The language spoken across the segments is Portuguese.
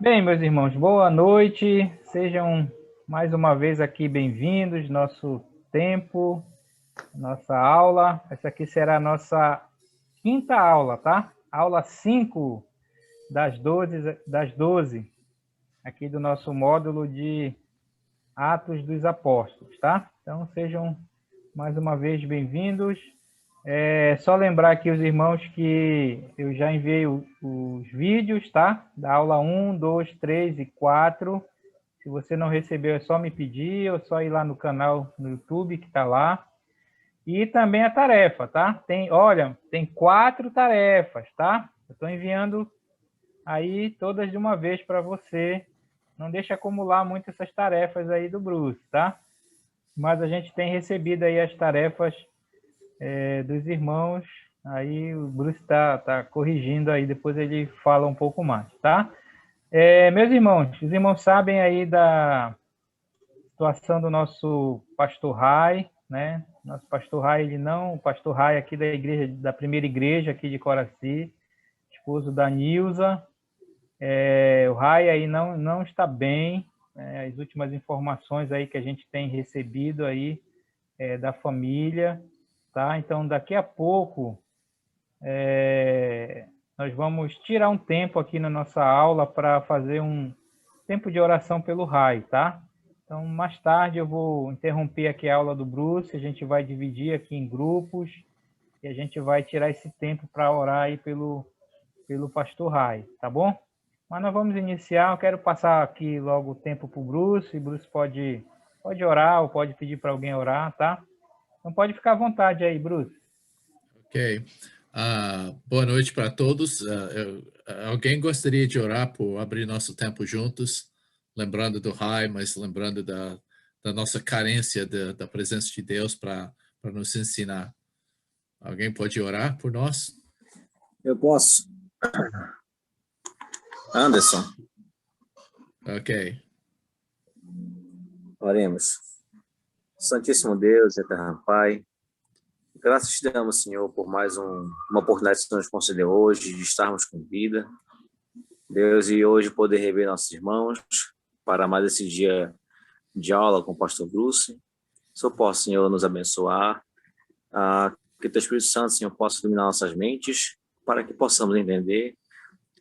Bem, meus irmãos, boa noite. Sejam mais uma vez aqui bem-vindos. Nosso tempo, nossa aula. Essa aqui será a nossa quinta aula, tá? Aula 5 das 12 aqui do nosso módulo de Atos dos Apóstolos, tá? Então, sejam mais uma vez bem-vindos. Só lembrar aqui os irmãos que eu já enviei os vídeos, tá? Da aula 1, 2, 3 e 4. Se você não recebeu, é só me pedir, ou só ir lá no canal no YouTube, que está lá. E também a tarefa, tá? Tem 4 tarefas, tá? Eu estou enviando aí todas de uma vez para você. Não deixe acumular muito essas tarefas aí do Bruce, tá? Mas a gente tem recebido aí as tarefas dos irmãos. Aí o Bruce tá corrigindo aí, depois ele fala um pouco mais, tá? Meus irmãos, os irmãos sabem aí da situação do nosso pastor Rai, né? Nosso pastor Rai, o pastor Rai aqui da igreja, da primeira igreja aqui de Coraci, esposo da Nilza. O Rai aí não está bem, né? As últimas informações aí que a gente tem recebido aí da família, tá? Então, daqui a pouco, nós vamos tirar um tempo aqui na nossa aula para fazer um tempo de oração pelo Rai, tá? Então, mais tarde eu vou interromper aqui a aula do Bruce, a gente vai dividir aqui em grupos e a gente vai tirar esse tempo para orar aí pelo pastor Rai, tá bom? Mas nós vamos iniciar, eu quero passar aqui logo o tempo para o Bruce, e Bruce pode orar ou pode pedir para alguém orar, tá? Então pode ficar à vontade aí, Bruce. Ok. Boa noite para todos. Alguém gostaria de orar por abrir nosso tempo juntos, lembrando do Rai, mas lembrando da nossa carência da presença de Deus para nos ensinar. Alguém pode orar por nós? Eu posso. Anderson, Ok. oremos. Santíssimo Deus, eterno Pai, graças te damos, Senhor, por mais uma oportunidade que tu nos concedeu hoje de estarmos com vida. Deus, e hoje poder rever nossos irmãos para mais esse dia de aula com o pastor Bruce. Só posso, Senhor, nos abençoar, que o teu Espírito Santo, Senhor, possa iluminar nossas mentes para que possamos entender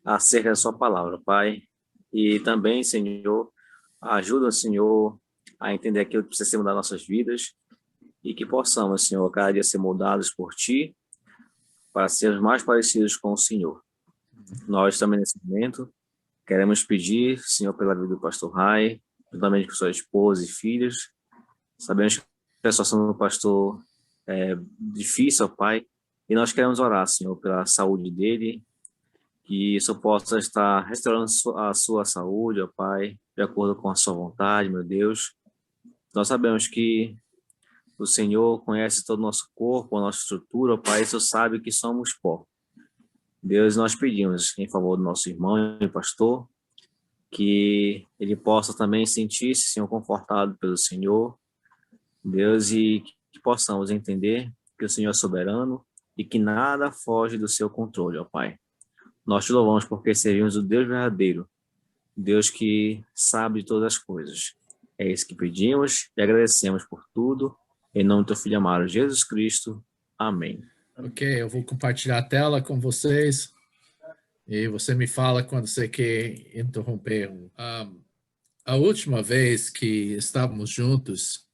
acerca da sua palavra, Pai. E também, Senhor, ajuda, Senhor, a entender aquilo que precisa ser mudado nas nossas vidas e que possamos, Senhor, cada dia ser moldados por Ti para sermos mais parecidos com o Senhor. Nós também, nesse momento, queremos pedir, Senhor, pela vida do pastor Rai, juntamente com sua esposa e filhos. Sabemos que a situação do pastor é difícil, ó Pai, e nós queremos orar, Senhor, pela saúde dele, que isso possa estar restaurando a sua saúde, ó Pai, de acordo com a sua vontade, meu Deus. Nós sabemos que o Senhor conhece todo o nosso corpo, a nossa estrutura, ó Pai, isso sabe que somos pó. Deus, nós pedimos em favor do nosso irmão e pastor, que ele possa também sentir-se, Senhor, confortado pelo Senhor, Deus, e que possamos entender que o Senhor é soberano e que nada foge do seu controle, ó Pai. Nós te louvamos porque servimos o Deus verdadeiro, Deus que sabe de todas as coisas. É isso que pedimos e agradecemos por tudo. Em nome do teu Filho amado, Jesus Cristo. Amém. Ok, eu vou compartilhar a tela com vocês e você me fala quando você quer interromper. A última vez que estávamos juntos,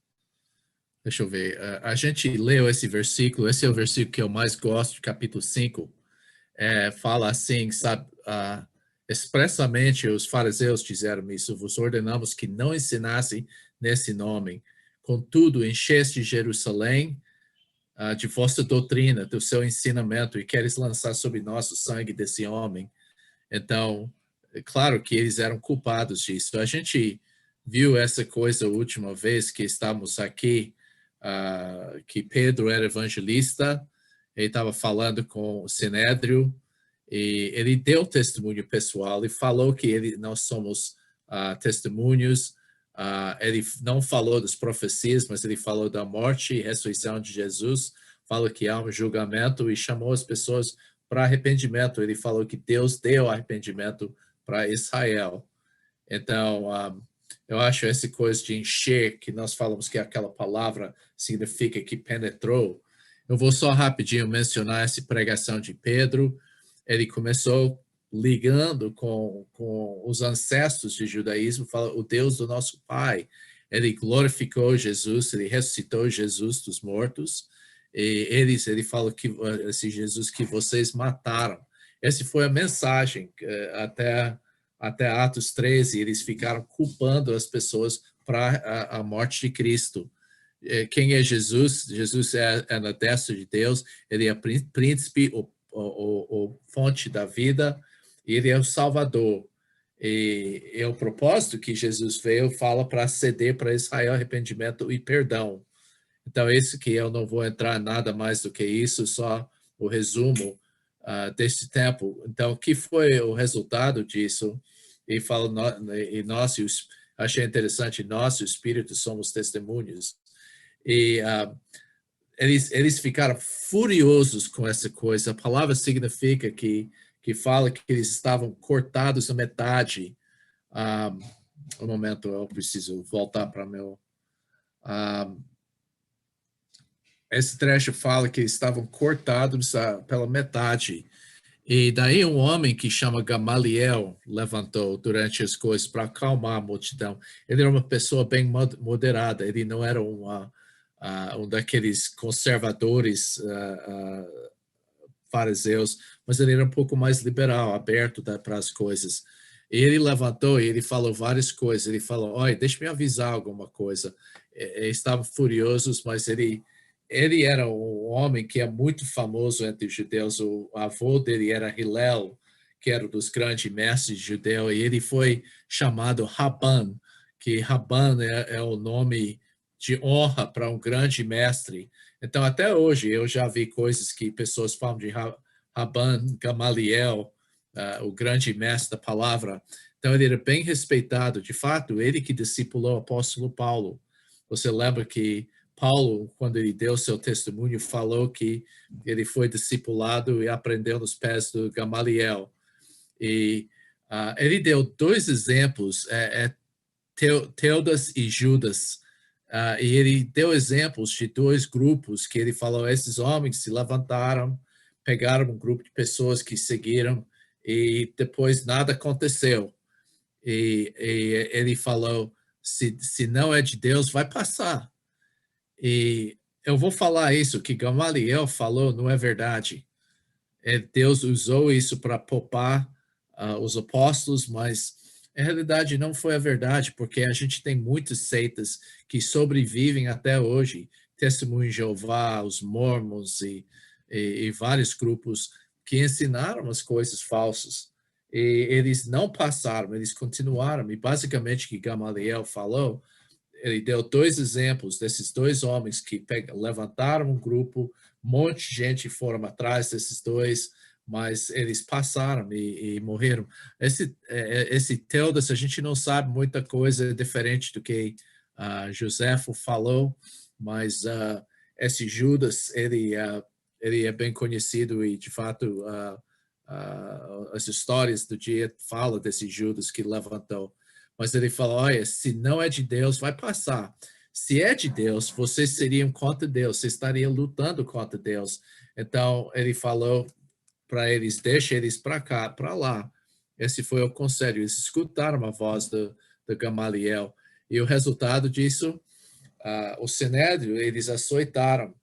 deixa eu ver, a gente leu esse versículo, esse é o versículo que eu mais gosto, capítulo 5. Fala assim, sabe, expressamente os fariseus disseram isso: vos ordenamos que não ensinassem nesse nome. Contudo, encheste Jerusalém de vossa doutrina, do seu ensinamento, e queres lançar sobre nós o sangue desse homem. Então, é claro que eles eram culpados disso. A gente viu essa coisa a última vez que estávamos aqui, que Pedro era evangelista, ele estava falando com o Sinédrio, e ele deu testemunho pessoal e falou que nós somos testemunhos. Ele não falou das profecias, mas ele falou da morte e ressurreição de Jesus, falou que há um julgamento e chamou as pessoas para arrependimento. Ele falou que Deus deu arrependimento para Israel. Então, eu acho essa coisa de encher, que nós falamos que aquela palavra significa que penetrou. Eu vou só rapidinho mencionar essa pregação de Pedro. Ele começou ligando com os ancestros de judaísmo, fala o Deus do nosso pai. Ele glorificou Jesus, ele ressuscitou Jesus dos mortos. E ele fala que esse Jesus que vocês mataram. Essa foi a mensagem até Atos 13, eles ficaram culpando as pessoas para a morte de Cristo. Quem é Jesus? Jesus é na destra de Deus, ele é príncipe, o fonte da vida, ele é o Salvador. E o propósito que Jesus veio fala para ceder para Israel arrependimento e perdão. Então, esse que eu não vou entrar nada mais do que isso, só o resumo desse tempo. Então, o que foi o resultado disso? E falo, e nós, achei interessante, nós, o Espírito, somos testemunhas. E eles ficaram furiosos com essa coisa. A palavra significa que fala que eles estavam cortados na metade. Um momento, eu preciso voltar para meu... esse trecho fala que eles estavam cortados pela metade. E daí um homem que chama Gamaliel levantou durante as coisas para acalmar a multidão. Ele era uma pessoa bem moderada, ele não era um daqueles conservadores fariseus, mas ele era um pouco mais liberal, aberto para as coisas. E ele levantou e ele falou várias coisas. Ele falou, olha, deixa eu me avisar alguma coisa. Eles estavam furiosos, mas ele era um homem que é muito famoso entre os judeus. O avô dele era Hillel, que era um dos grandes mestres judeus, e ele foi chamado Rabban, que Rabban é o nome de honra para um grande mestre. Então, até hoje, eu já vi coisas que pessoas falam de Rabban Gamaliel, o grande mestre da palavra. Então, ele era bem respeitado. De fato, ele que discipulou o apóstolo Paulo. Você lembra que Paulo, quando ele deu seu testemunho, falou que ele foi discipulado e aprendeu nos pés do Gamaliel. E ele deu dois exemplos, Teudas e Judas. E ele deu exemplos de dois grupos que ele falou, esses homens se levantaram, pegaram um grupo de pessoas que seguiram e depois nada aconteceu. E ele falou, se não é de Deus, vai passar. E eu vou falar isso, que Gamaliel falou, não é verdade. Deus usou isso para poupar os apóstolos, mas em realidade não foi a verdade, porque a gente tem muitas seitas que sobrevivem até hoje, Testemunho de Jeová, os Mormons e vários grupos que ensinaram as coisas falsas. E eles não passaram, eles continuaram. E basicamente o que Gamaliel falou, ele deu dois exemplos desses dois homens que levantaram um grupo, um monte de gente foram atrás desses dois, mas eles passaram e morreram. Esse Teudas, a gente não sabe muita coisa diferente do que Joséfo falou, mas esse Judas, ele é bem conhecido e, de fato, as histórias do dia falam desse Judas que levantou. Mas ele falou, olha, se não é de Deus, vai passar. Se é de Deus, vocês seriam contra Deus, vocês estariam lutando contra Deus. Então, ele falou para eles, deixa eles para cá, para lá. Esse foi o conselho. Eles escutaram a voz do Gamaliel. E o resultado disso, o Sinédrio, eles açoitaram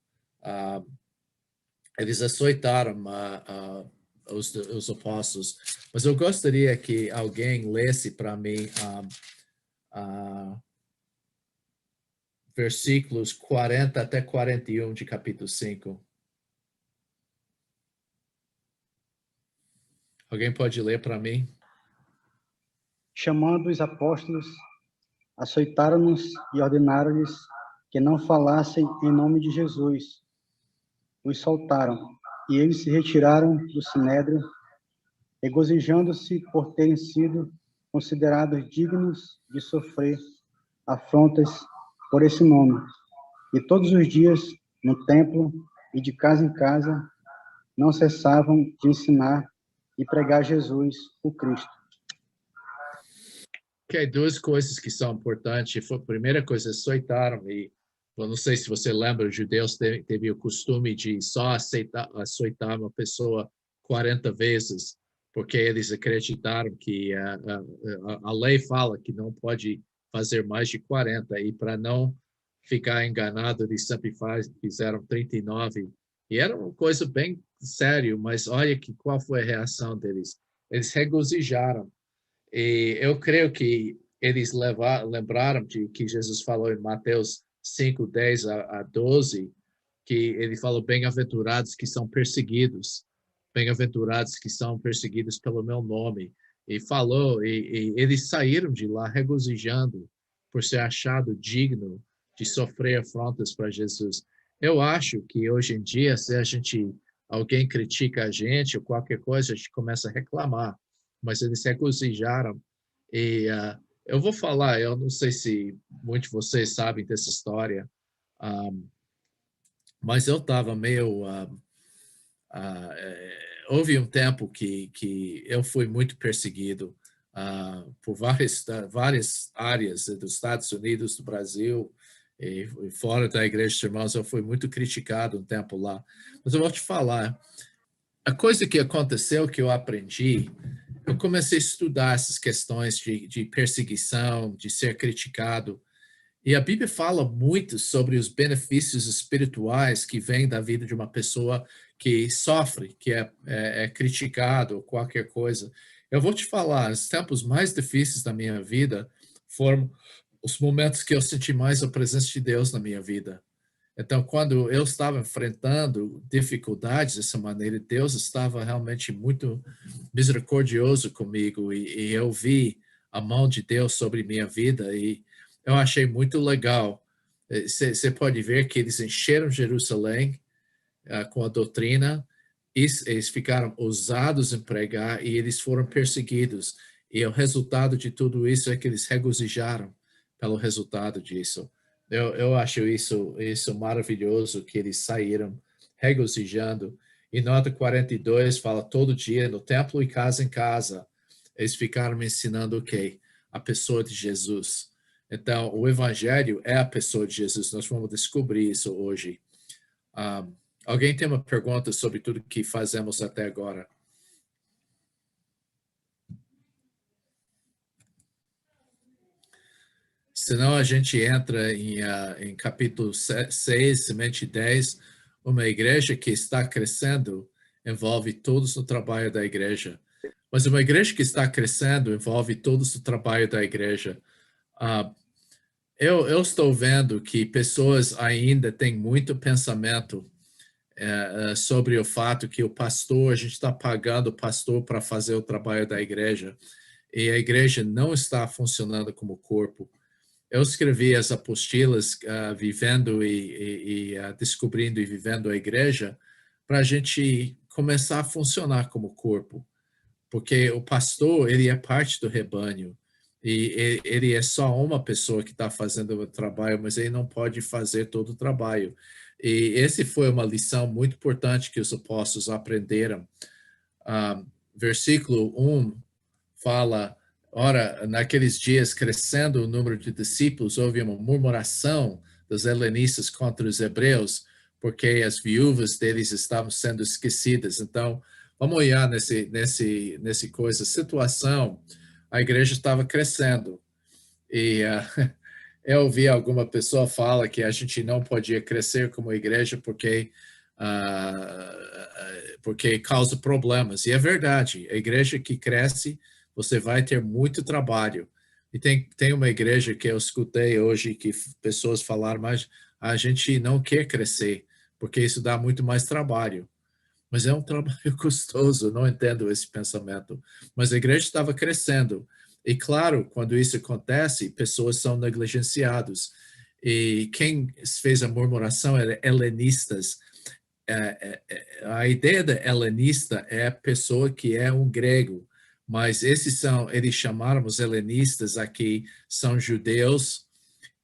os apóstolos. Mas eu gostaria que alguém lesse para mim versículos 40 até 41 de capítulo 5. Alguém pode ler para mim? Chamando os apóstolos, açoitaram-nos e ordenaram-lhes que não falassem em nome de Jesus. Os soltaram, e eles se retiraram do sinédrio, regozijando-se por terem sido considerados dignos de sofrer afrontas por esse nome. E todos os dias, no templo e de casa em casa, não cessavam de ensinar e pregar Jesus, o Cristo. Ok, duas coisas que são importantes. A primeira coisa, açoitaram, e eu não sei se você lembra, os judeus teve o costume de só açoitar uma pessoa 40 vezes, porque eles acreditaram que a lei fala que não pode fazer mais de 40, e para não ficar enganado, eles sempre fizeram 39, e era uma coisa bem séria, mas olha qual foi a reação deles. Eles regozijaram. E eu creio que eles lembraram de que Jesus falou em Mateus 5, 10 a 12, que ele falou, bem-aventurados que são perseguidos, bem-aventurados que são perseguidos pelo meu nome. E falou, e eles saíram de lá regozijando por ser achado digno de sofrer afrontas para Jesus. Eu acho que hoje em dia, se alguém critica a gente ou qualquer coisa, a gente começa a reclamar, mas eles regozijaram. E eu vou falar, eu não sei se muitos de vocês sabem dessa história, mas eu estava meio... houve um tempo que eu fui muito perseguido por várias áreas dos Estados Unidos, do Brasil, e fora da Igreja de Irmãos. Eu fui muito criticado um tempo lá. Mas eu vou te falar, a coisa que aconteceu, que eu aprendi, eu comecei a estudar essas questões de perseguição, de ser criticado. E a Bíblia fala muito sobre os benefícios espirituais que vêm da vida de uma pessoa que sofre, que é criticado ou qualquer coisa. Eu vou te falar, os tempos mais difíceis da minha vida foram os momentos que eu senti mais a presença de Deus na minha vida. Então, quando eu estava enfrentando dificuldades dessa maneira, Deus estava realmente muito misericordioso comigo, e eu vi a mão de Deus sobre minha vida, e eu achei muito legal. Você pode ver que eles encheram Jerusalém com a doutrina, eles ficaram ousados em pregar, e eles foram perseguidos. E o resultado de tudo isso é que eles regozijaram pelo resultado disso. Eu acho isso maravilhoso, que eles saíram regozijando. E nota 42 fala, todo dia, no templo e casa em casa, eles ficaram me ensinando o quê? A pessoa de Jesus. Então, o evangelho é a pessoa de Jesus. Nós vamos descobrir isso hoje. Alguém tem uma pergunta sobre tudo que fazemos até agora? Senão a gente entra em capítulo 6, semente 10, uma igreja que está crescendo envolve todos no trabalho da igreja. Mas uma igreja que está crescendo envolve todos no trabalho da igreja. Eu estou vendo que pessoas ainda têm muito pensamento sobre o fato que o pastor, a gente está pagando o pastor para fazer o trabalho da igreja, e a igreja não está funcionando como corpo. Eu escrevi as apostilas, vivendo e descobrindo e vivendo a igreja, para a gente começar a funcionar como corpo, porque o pastor, ele é parte do rebanho, e ele é só uma pessoa que está fazendo o trabalho, mas ele não pode fazer todo o trabalho. E esse foi uma lição muito importante que os apóstolos aprenderam. Versículo 1 fala, ora, naqueles dias, crescendo o número de discípulos, houve uma murmuração dos helenistas contra os hebreus, porque as viúvas deles estavam sendo esquecidas. Então, vamos olhar nesse coisa, situação. A igreja estava crescendo, e eu ouvi alguma pessoa fala que a gente não podia crescer como igreja porque causa problemas. E é verdade, a igreja que cresce, você vai ter muito trabalho. E tem uma igreja que eu escutei hoje que pessoas falaram, mas a gente não quer crescer, porque isso dá muito mais trabalho. Mas é um trabalho custoso, não entendo esse pensamento. Mas a igreja estava crescendo. E claro, quando isso acontece, pessoas são negligenciadas. E quem fez a murmuração era helenistas. A ideia da helenista é a pessoa que é um grego, mas eles chamaram os helenistas aqui, são judeus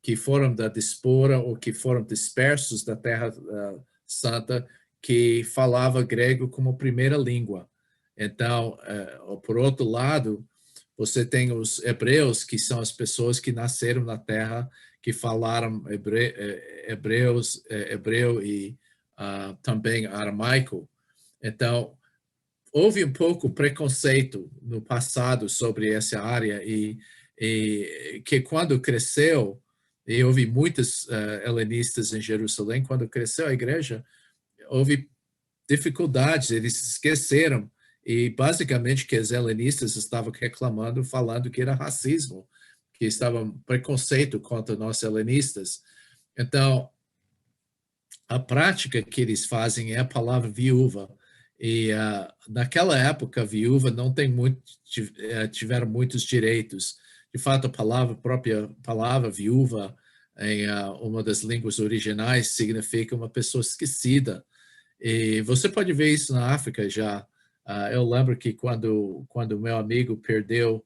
que foram da diáspora ou que foram dispersos da Terra Santa, que falava grego como primeira língua. Então, por outro lado, você tem os hebreus, que são as pessoas que nasceram na terra, que falaram hebreu e também aramaico. Então, houve um pouco preconceito no passado sobre essa área e que quando cresceu, e houve muitos helenistas em Jerusalém, quando cresceu a igreja, houve dificuldades, eles esqueceram, e basicamente que os helenistas estavam reclamando, falando que era racismo, que estava preconceito contra nós helenistas. Então, a prática que eles fazem é a palavra viúva, e naquela época, viúva não tem tiveram muitos direitos. De fato, a própria palavra viúva, em uma das línguas originais, significa uma pessoa esquecida. E você pode ver isso na África já. Eu lembro que quando meu amigo perdeu,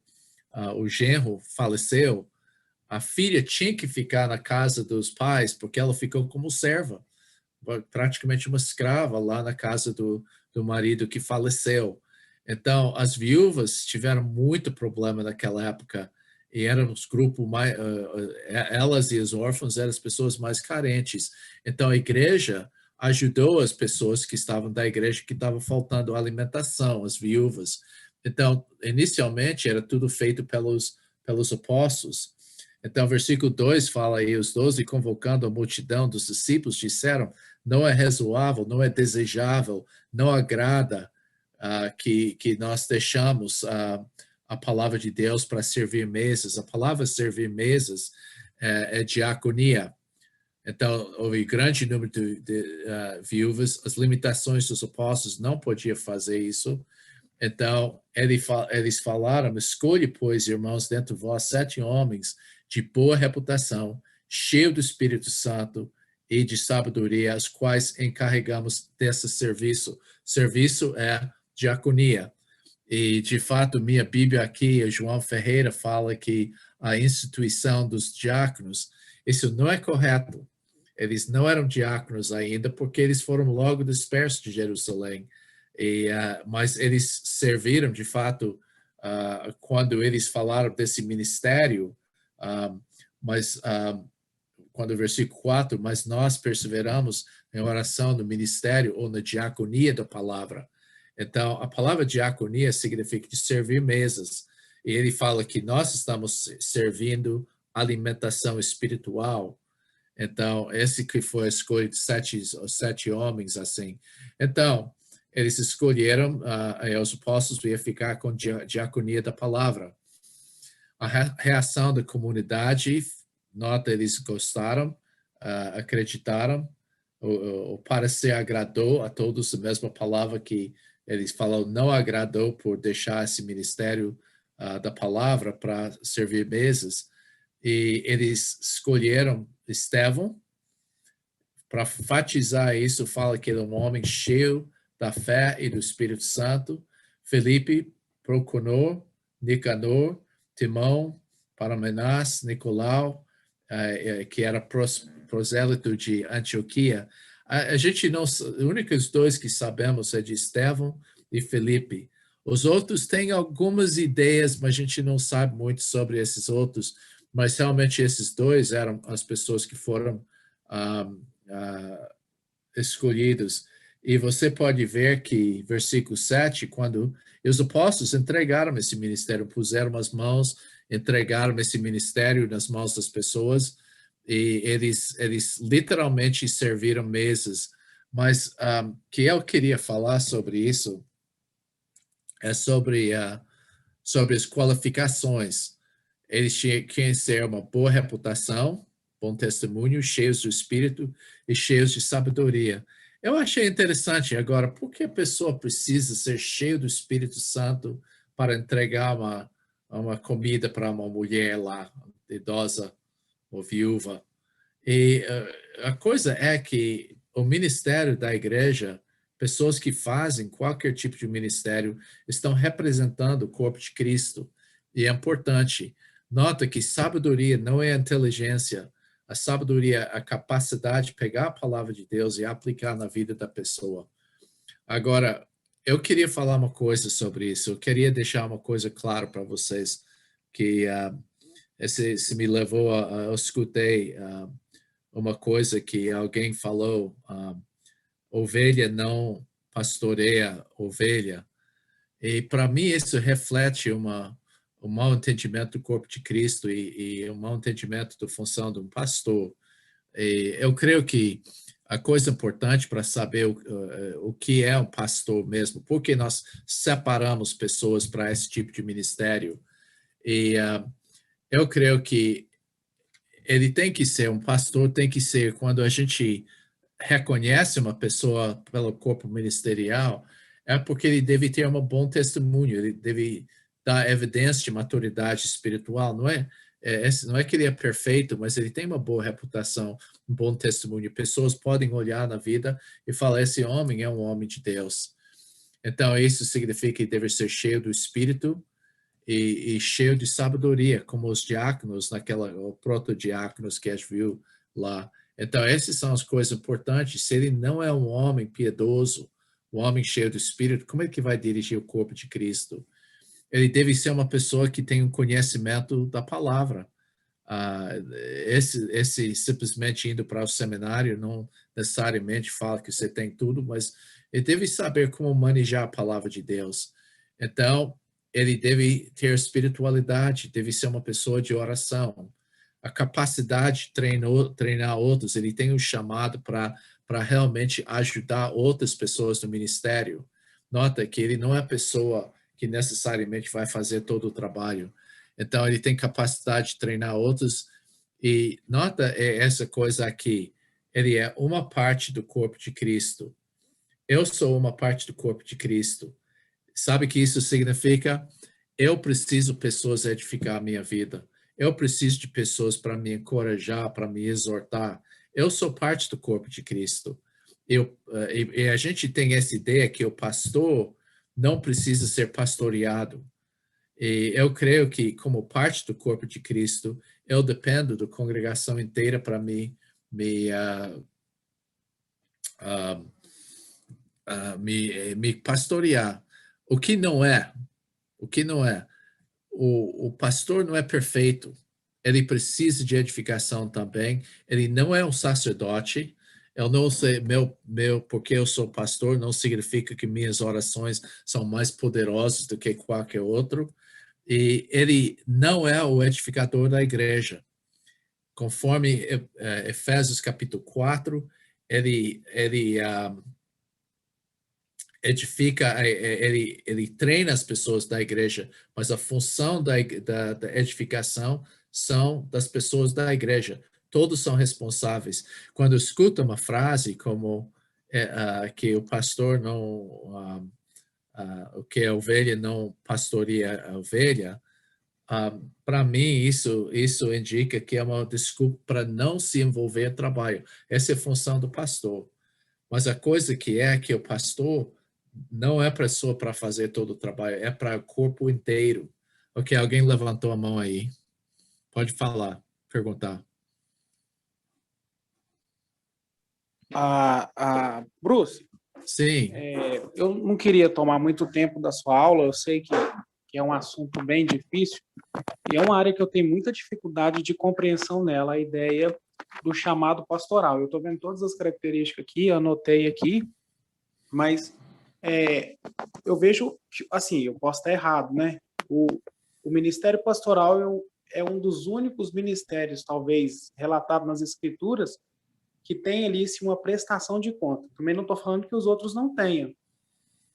o genro faleceu, a filha tinha que ficar na casa dos pais, porque ela ficou como serva, praticamente uma escrava lá na casa do marido que faleceu. Então, as viúvas tiveram muito problema naquela época, e eram os grupos mais, elas e os órfãos eram as pessoas mais carentes. Então, a igreja ajudou as pessoas que estavam da igreja que estavam faltando alimentação, as viúvas. Então, inicialmente, era tudo feito pelos apóstolos. Então, versículo 2 fala aí, os 12 convocando a multidão dos discípulos disseram, não é razoável, não é desejável, não agrada que nós deixamos a palavra de Deus para servir mesas. A palavra servir mesas é diaconia. Então, houve grande número de viúvas, as limitações dos apóstolos não podiam fazer isso. Então, eles falaram, escolhe, pois, irmãos, dentre vós 7 homens de boa reputação, cheios do Espírito Santo e de sabedoria, as quais encarregamos desse serviço. Serviço é diaconia. E, de fato, minha Bíblia aqui, João Ferreira, fala que a instituição dos diáconos, isso não é correto. Eles não eram diáconos ainda, porque eles foram logo dispersos de Jerusalém. Mas eles serviram, de fato, quando eles falaram desse ministério, quando o versículo 4, mas nós perseveramos em oração no ministério ou na diaconia da palavra. Então, a palavra diaconia significa de servir mesas. E ele fala que nós estamos servindo alimentação espiritual. Então, esse que foi a escolha de 7 homens, assim. Então, eles escolheram, os apóstolos iam ficar com a diaconia da palavra. A reação da comunidade, nota, eles gostaram, acreditaram, o parecer agradou a todos, a mesma palavra que eles falaram, não agradou por deixar esse ministério da palavra para servir mesas, e eles escolheram Estevão para enfatizar isso, fala que ele é um homem cheio da fé e do Espírito Santo. Felipe, Proconor, Nicanor, Timão, Paramenás, Nicolau, que era prosélito de Antioquia. A gente não, os únicos 2 que sabemos é de Estevão e Felipe. Os outros têm algumas ideias, mas a gente não sabe muito sobre esses outros. Mas realmente esses 2 eram as pessoas que foram escolhidos. E você pode ver que, versículo 7, quando os apóstolos entregaram esse ministério, puseram as mãos, entregaram esse ministério nas mãos das pessoas, e eles literalmente serviram mesas. Mas que eu queria falar sobre isso é sobre as qualificações. Eles tinham que ter uma boa reputação, bom testemunho, cheios do Espírito e cheios de sabedoria. Eu achei interessante agora, por que a pessoa precisa ser cheia do Espírito Santo para entregar uma comida para uma mulher lá, idosa ou viúva? E a coisa é que o ministério da igreja, pessoas que fazem qualquer tipo de ministério, estão representando o corpo de Cristo. E é importante. Nota que sabedoria não é inteligência. A sabedoria é a capacidade de pegar a palavra de Deus e aplicar na vida da pessoa. Agora, eu queria falar uma coisa sobre isso. Eu queria deixar uma coisa clara para vocês, que esse me levou eu escutei uma coisa que alguém falou, ovelha não pastoreia ovelha. E para mim isso reflete um mau entendimento do corpo de Cristo e um mau entendimento da função de um pastor. E eu creio que a coisa importante para saber o que é um pastor mesmo, porque nós separamos pessoas para esse tipo de ministério. E eu creio que ele tem que ser, um pastor tem que ser, quando a gente reconhece uma pessoa pelo corpo ministerial, é porque ele deve ter um bom testemunho, ele deve dar evidência de maturidade espiritual, não é? Não é que ele é perfeito, mas ele tem uma boa reputação, um bom testemunho. Pessoas podem olhar na vida e falar, esse homem é um homem de Deus. Então, isso significa que deve ser cheio do Espírito e cheio de sabedoria, como os diáconos, o proto-diáconos que a gente viu lá. Então, essas são as coisas importantes. Se ele não é um homem piedoso, um homem cheio do Espírito, como é que vai dirigir o corpo de Cristo? Ele deve ser uma pessoa que tem um conhecimento da palavra. Esse simplesmente indo para o seminário não necessariamente fala que você tem tudo, mas ele deve saber como manejar a palavra de Deus. Então, ele deve ter espiritualidade, deve ser uma pessoa de oração. A capacidade de treinar outros, ele tem um chamado para realmente ajudar outras pessoas no ministério. Nota que ele não é a pessoa que necessariamente vai fazer todo o trabalho. Então, ele tem capacidade de treinar outros. E nota essa coisa aqui, ele é uma parte do corpo de Cristo. Eu sou uma parte do corpo de Cristo. Sabe o que isso significa? Eu preciso de pessoas edificar a minha vida. Eu preciso de pessoas para me encorajar, para me exortar. Eu sou parte do corpo de Cristo. E a gente tem essa ideia que o pastor não precisa ser pastoreado. E eu creio que, como parte do corpo de Cristo, eu dependo da congregação inteira para me pastorear. O que não é, o pastor não é perfeito. Ele precisa de edificação também. Ele não é um sacerdote. Eu não sei, porque eu sou pastor, não significa que minhas orações são mais poderosas do que qualquer outro. E ele não é o edificador da igreja. Conforme Efésios capítulo 4, ele edifica, ele treina as pessoas da igreja, mas a função da edificação são das pessoas da igreja. Todos são responsáveis. Quando escuta uma frase como que o pastor não, que a ovelha não pastoreia a ovelha, para mim isso indica que é uma desculpa para não se envolver em trabalho. Essa é a função do pastor. Mas a coisa que o pastor não é pessoa para fazer todo o trabalho, é para o corpo inteiro. Ok, alguém levantou a mão aí. Pode falar, perguntar. Bruce, Sim, eu não queria tomar muito tempo da sua aula, eu sei que é um assunto bem difícil, e é uma área que eu tenho muita dificuldade de compreensão nela, a ideia do chamado pastoral. Eu estou vendo todas as características aqui, anotei aqui, mas eu vejo, assim, eu posso estar errado, né? O ministério pastoral é um dos únicos ministérios, talvez, relatado nas Escrituras, que tem ali sim, uma prestação de conta. Também não estou falando que os outros não tenham,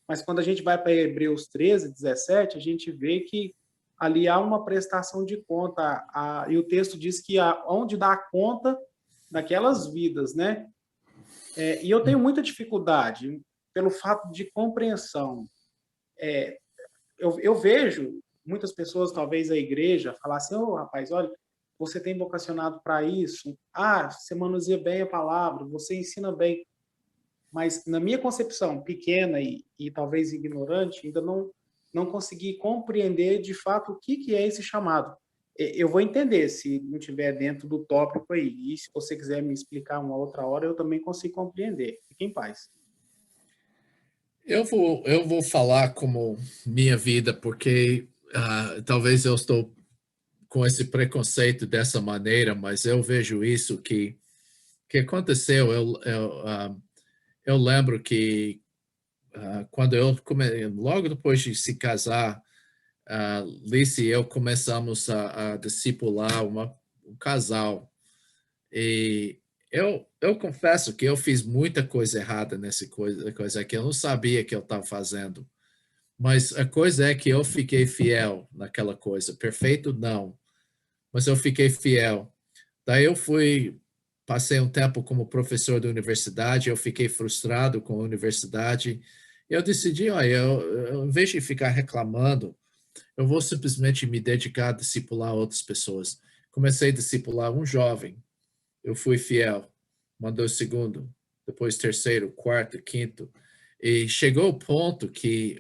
mas quando a gente vai para Hebreus 13, 17, a gente vê que ali há uma prestação de conta, e o texto diz que onde dá conta daquelas vidas, né? E eu tenho muita dificuldade pelo fato de compreensão. Eu vejo muitas pessoas, talvez a igreja, falar assim, rapaz, olha, você tem vocacionado para isso, você manuseia bem a palavra, você ensina bem, mas na minha concepção pequena e talvez ignorante, ainda não consegui compreender de fato o que é esse chamado. Eu vou entender se não estiver dentro do tópico aí, e se você quiser me explicar uma outra hora, eu também consigo compreender. Fique em paz. Eu vou falar como minha vida, porque talvez eu estou com esse preconceito dessa maneira, mas eu vejo isso que aconteceu. Eu lembro que quando logo depois de se casar, Lice e eu começamos a discipular um casal. E eu confesso que eu fiz muita coisa errada nessa coisa que eu não sabia que eu estava fazendo. Mas a coisa é que eu fiquei fiel naquela coisa. Perfeito, não. Mas eu fiquei fiel. Daí passei um tempo como professor da universidade, eu fiquei frustrado com a universidade. Eu decidi, olha, em vez de ficar reclamando, eu vou simplesmente me dedicar a discipular outras pessoas. Comecei a discipular um jovem. Eu fui fiel. Mandou o segundo, depois terceiro, quarto, quinto. E chegou o ponto que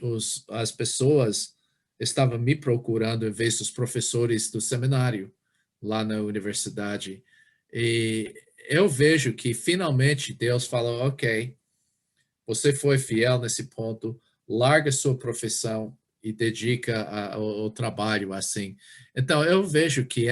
as pessoas estavam me procurando em vez dos professores do seminário lá na universidade. E eu vejo que finalmente Deus falou, ok, você foi fiel nesse ponto, larga sua profissão e dedica ao trabalho assim. Então eu vejo que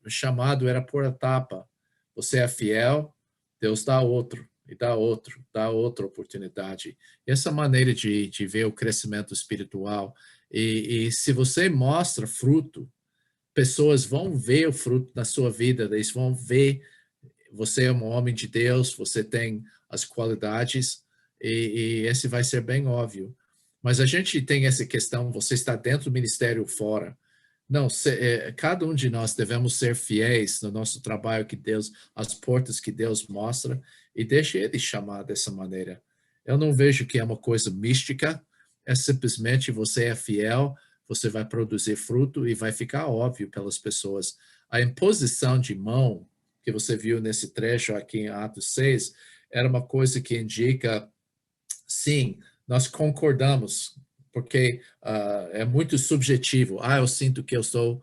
o chamado era por etapa. Você é fiel, Deus dá outro, e dá outro, dá outra oportunidade. E essa maneira de ver o crescimento espiritual. E se você mostra fruto, pessoas vão ver o fruto na sua vida, eles vão ver você é um homem de Deus, você tem as qualidades, e esse vai ser bem óbvio. Mas a gente tem essa questão, você está dentro do ministério ou fora. Não, cada um de nós devemos ser fiéis no nosso trabalho que Deus, as portas que Deus mostra, e deixe Ele chamar dessa maneira. Eu não vejo que é uma coisa mística, é simplesmente você é fiel, você vai produzir fruto e vai ficar óbvio pelas pessoas. A imposição de mão que você viu nesse trecho aqui em Atos 6, era uma coisa que indica, sim, nós concordamos, porque é muito subjetivo. Eu sinto que eu sou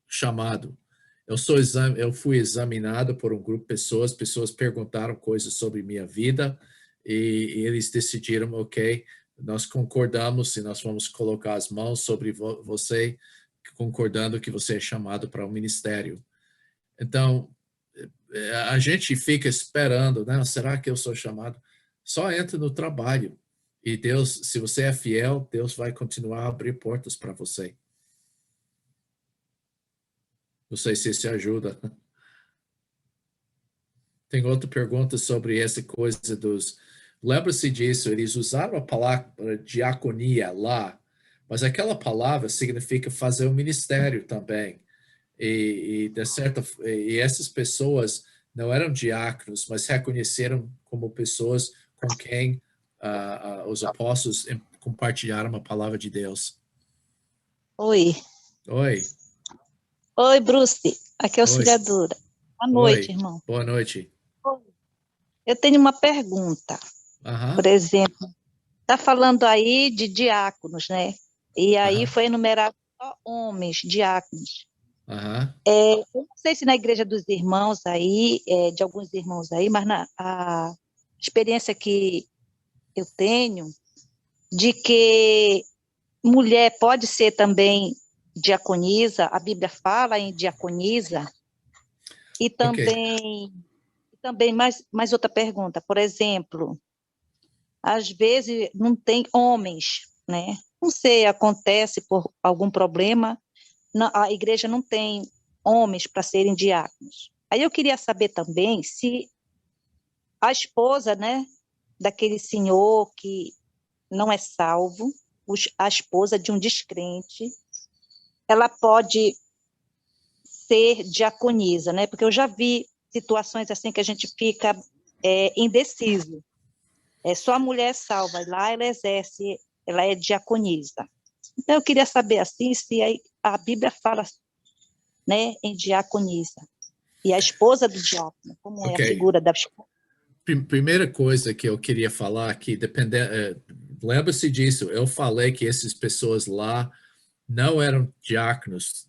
chamado. Eu fui examinado por um grupo de pessoas perguntaram coisas sobre minha vida e eles decidiram, ok, nós concordamos e nós vamos colocar as mãos sobre você, concordando que você é chamado para o ministério. Então, a gente fica esperando, né? Será que eu sou chamado? Só entra no trabalho. E Deus, se você é fiel, Deus vai continuar a abrir portas para você. Não sei se isso ajuda. Tem outra pergunta sobre essa coisa dos... Lembra-se disso, eles usaram a palavra diaconia lá, mas aquela palavra significa fazer o ministério também. E essas pessoas não eram diáconos, mas reconheceram como pessoas com quem os apóstolos compartilharam a palavra de Deus. Oi. Oi. Oi, Bruce. Aqui é a Oi. auxiliadora. Boa noite, irmão. Boa noite. Eu tenho uma pergunta. Por exemplo, está falando aí de diáconos, né? E aí foi enumerado só homens, diáconos. Eu não sei se na igreja dos irmãos aí, de alguns irmãos aí, mas a experiência que eu tenho de que mulher pode ser também diaconisa, a Bíblia fala em diaconisa, e também, mais outra pergunta, por exemplo, às vezes não tem homens, né? Não sei, acontece por algum problema, a igreja não tem homens para serem diáconos. Aí eu queria saber também se a esposa, né, daquele senhor que não é salvo, a esposa de um descrente, ela pode ser diaconisa, né? Porque eu já vi situações assim que a gente fica indeciso. Só a mulher salva, lá ela exerce, ela é diaconisa. Então eu queria saber assim se a Bíblia fala, né, em diaconisa. E a esposa do diácono, como é a figura da esposa? Primeira coisa que eu queria falar aqui, lembra-se disso, eu falei que essas pessoas lá não eram diáconos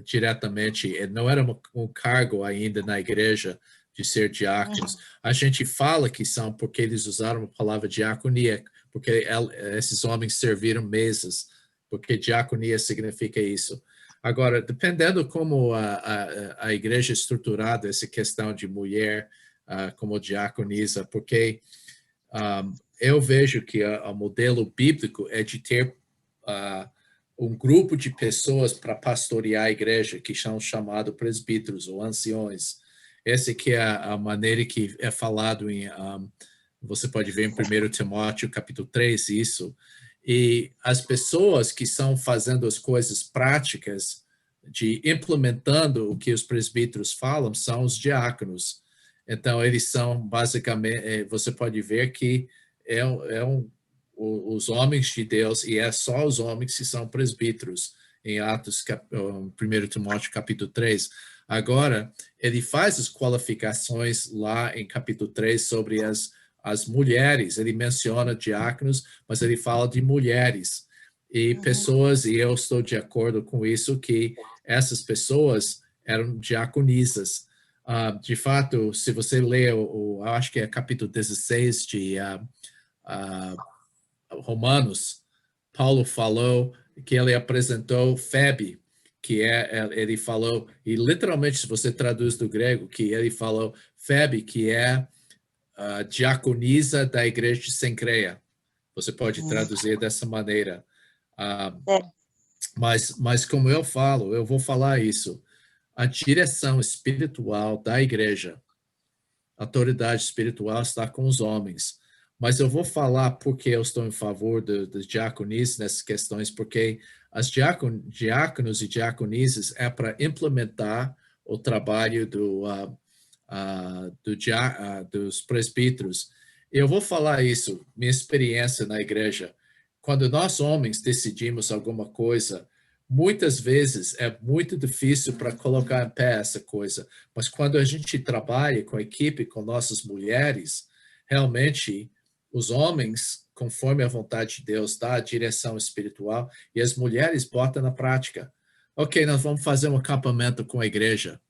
diretamente, não era um cargo ainda na igreja de ser diáconos. A gente fala que são porque eles usaram a palavra diaconia, porque esses homens serviram mesas, porque diaconia significa isso. Agora, dependendo como a igreja é estruturada, essa questão de mulher como diaconisa, porque eu vejo que o modelo bíblico é de ter um grupo de pessoas para pastorear a igreja, que são chamados presbíteros ou anciões. Essa aqui é a maneira que é falado em... você pode ver em 1 Timóteo, capítulo 3, isso. E as pessoas que estão fazendo as coisas práticas, de implementando o que os presbíteros falam, são os diáconos. Então, eles são, basicamente, você pode ver que os homens de Deus, e é só os homens que são presbíteros, em Atos, 1 Timóteo, capítulo 3. Agora, ele faz as qualificações lá em capítulo 3 sobre as mulheres. Ele menciona diáconos, mas ele fala de mulheres. E pessoas, e eu estou de acordo com isso, que essas pessoas eram diaconisas. De fato, se você lê, eu acho que é capítulo 16 de Romanos, Paulo falou que ele apresentou Febe, que ele falou, e literalmente se você traduz do grego, que ele falou Febe, que é a diaconisa da igreja de Cencreia. Você pode traduzir dessa maneira. Mas como eu falo, eu vou falar isso, a direção espiritual da igreja, a autoridade espiritual está com os homens. Mas eu vou falar porque eu estou em favor dos diaconis nessas questões, porque as diáconos e diaconisas é para implementar o trabalho dos presbíteros. Eu vou falar isso, minha experiência na igreja. Quando nós homens decidimos alguma coisa, muitas vezes é muito difícil para colocar em pé essa coisa, mas quando a gente trabalha com a equipe, com nossas mulheres, realmente os homens, conforme a vontade de Deus, dá a direção espiritual e as mulheres botam na prática. Ok, nós vamos fazer um acampamento com a igreja.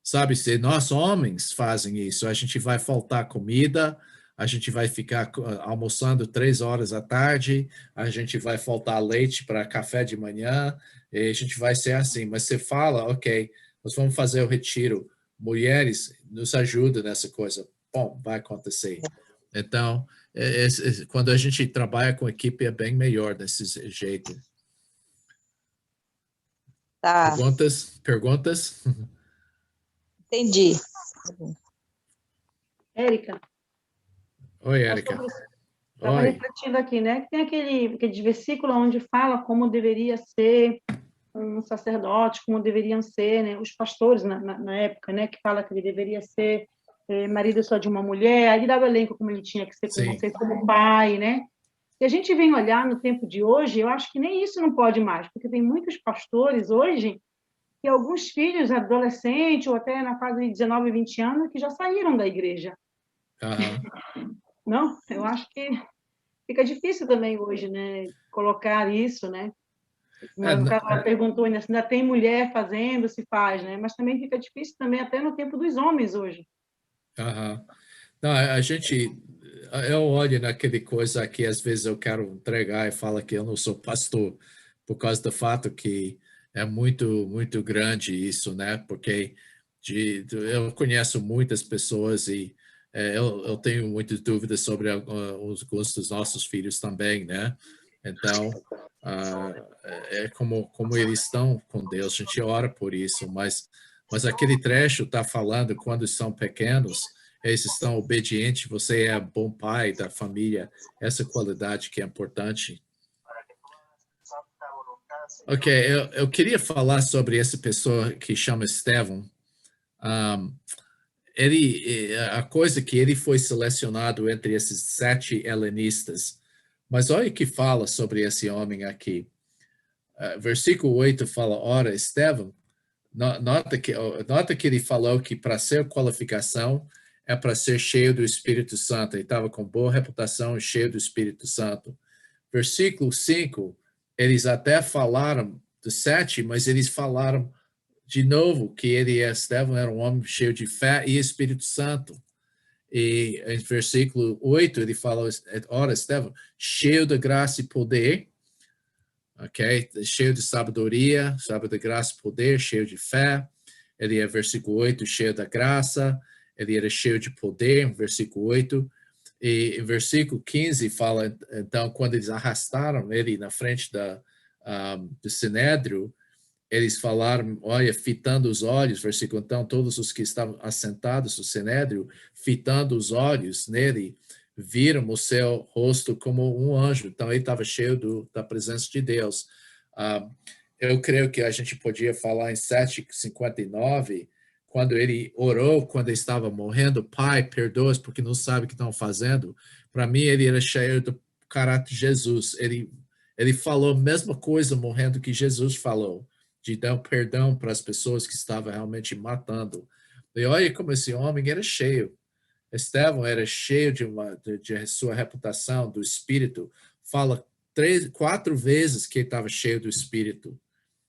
Sabe, se nós homens fazem isso, a gente vai faltar comida, a gente vai ficar almoçando 3 horas da tarde, a gente vai faltar leite para café de manhã, e a gente vai ser assim. Mas você fala, ok, nós vamos fazer o retiro. Mulheres, nos ajudam nessa coisa. Bom, vai acontecer. Então, quando a gente trabalha com equipe, é bem melhor desse jeito. Tá. Perguntas? Entendi. Érica. Oi, Érica. Estava refletindo aqui, né? Tem aquele versículo onde fala como deveria ser um sacerdote, como deveriam ser, né, os pastores na época, né? Que fala que ele deveria ser marido só de uma mulher, aí dava elenco como ele tinha que ser como pai, né? E a gente vem olhar no tempo de hoje, eu acho que nem isso não pode mais, porque tem muitos pastores hoje e alguns filhos, adolescentes, ou até na fase de 19, 20 anos, que já saíram da igreja. Não? Eu acho que fica difícil também hoje, né? Colocar isso, né? Ela perguntou ainda, se ainda tem mulher fazendo, se faz, né? Mas também fica difícil também até no tempo dos homens hoje. Não, eu olho naquele coisa que às vezes eu quero entregar e falo que eu não sou pastor, por causa do fato que é muito, muito grande isso, né? Porque eu conheço muitas pessoas e eu tenho muitas dúvidas sobre os gostos dos nossos filhos também, né? Então, é como eles estão com Deus, a gente ora por isso, mas aquele trecho está falando quando são pequenos, eles estão obedientes, você é bom pai da família, essa qualidade que é importante. Ok, eu queria falar sobre essa pessoa que chama Estevão. A coisa que ele foi selecionado entre esses 7 helenistas, mas olha o que fala sobre esse homem aqui. Versículo 8 fala, ora, Estevão, nota que ele falou que para ser qualificação é para ser cheio do Espírito Santo. Ele estava com boa reputação e cheio do Espírito Santo. Versículo 5, eles até falaram dos 7, mas eles falaram de novo que Estevão era um homem cheio de fé e Espírito Santo. E em versículo 8 ele fala, ora Estevão, cheio de graça e poder, ok? Cheio de sabedoria, de graça e poder, cheio de fé. Ele é, versículo 8, cheio da graça. Ele era cheio de poder, versículo 8. E em versículo 15 fala, então, quando eles arrastaram ele na frente do Sinédrio, eles falaram, olha, fitando os olhos, versículo, então, todos os que estavam assentados no Sinédrio, fitando os olhos nele, viram o seu rosto como um anjo. Então, ele estava cheio da presença de Deus. Eu creio que a gente podia falar em 7:59, quando ele orou, quando ele estava morrendo, Pai, perdoa-os porque não sabe o que estão fazendo. Para mim, ele era cheio do caráter de Jesus. Ele falou a mesma coisa morrendo que Jesus falou, de dar perdão para as pessoas que estavam realmente matando. E olha como esse homem era cheio. Estevão era cheio de sua reputação, do Espírito. Fala 4 vezes que ele estava cheio do Espírito.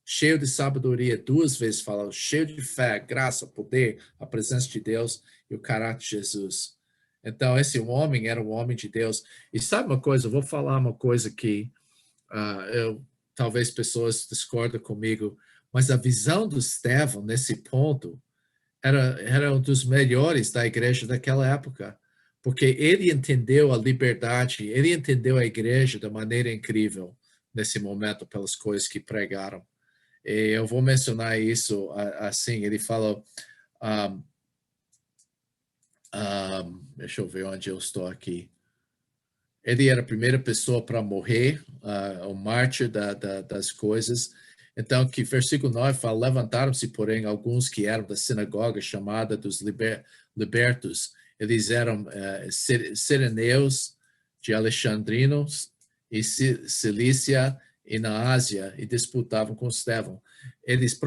Cheio de sabedoria, 2 vezes fala, cheio de fé, graça, poder, a presença de Deus e o caráter de Jesus. Então, esse homem era um homem de Deus. E sabe uma coisa? Eu vou falar uma coisa que talvez pessoas discordem comigo, mas a visão do Estevão nesse ponto era um dos melhores da igreja daquela época, porque ele entendeu a liberdade, ele entendeu a igreja de maneira incrível nesse momento pelas coisas que pregaram. E eu vou mencionar isso assim, ele falou, deixa eu ver onde eu estou aqui. Ele era a primeira pessoa para morrer, o mártir das coisas. Então, que versículo 9 fala, levantaram-se, porém, alguns que eram da sinagoga chamada dos libertos. Eles eram sireneus de Alexandrinos e Cilícia e na Ásia, e disputavam com Estevão. Eles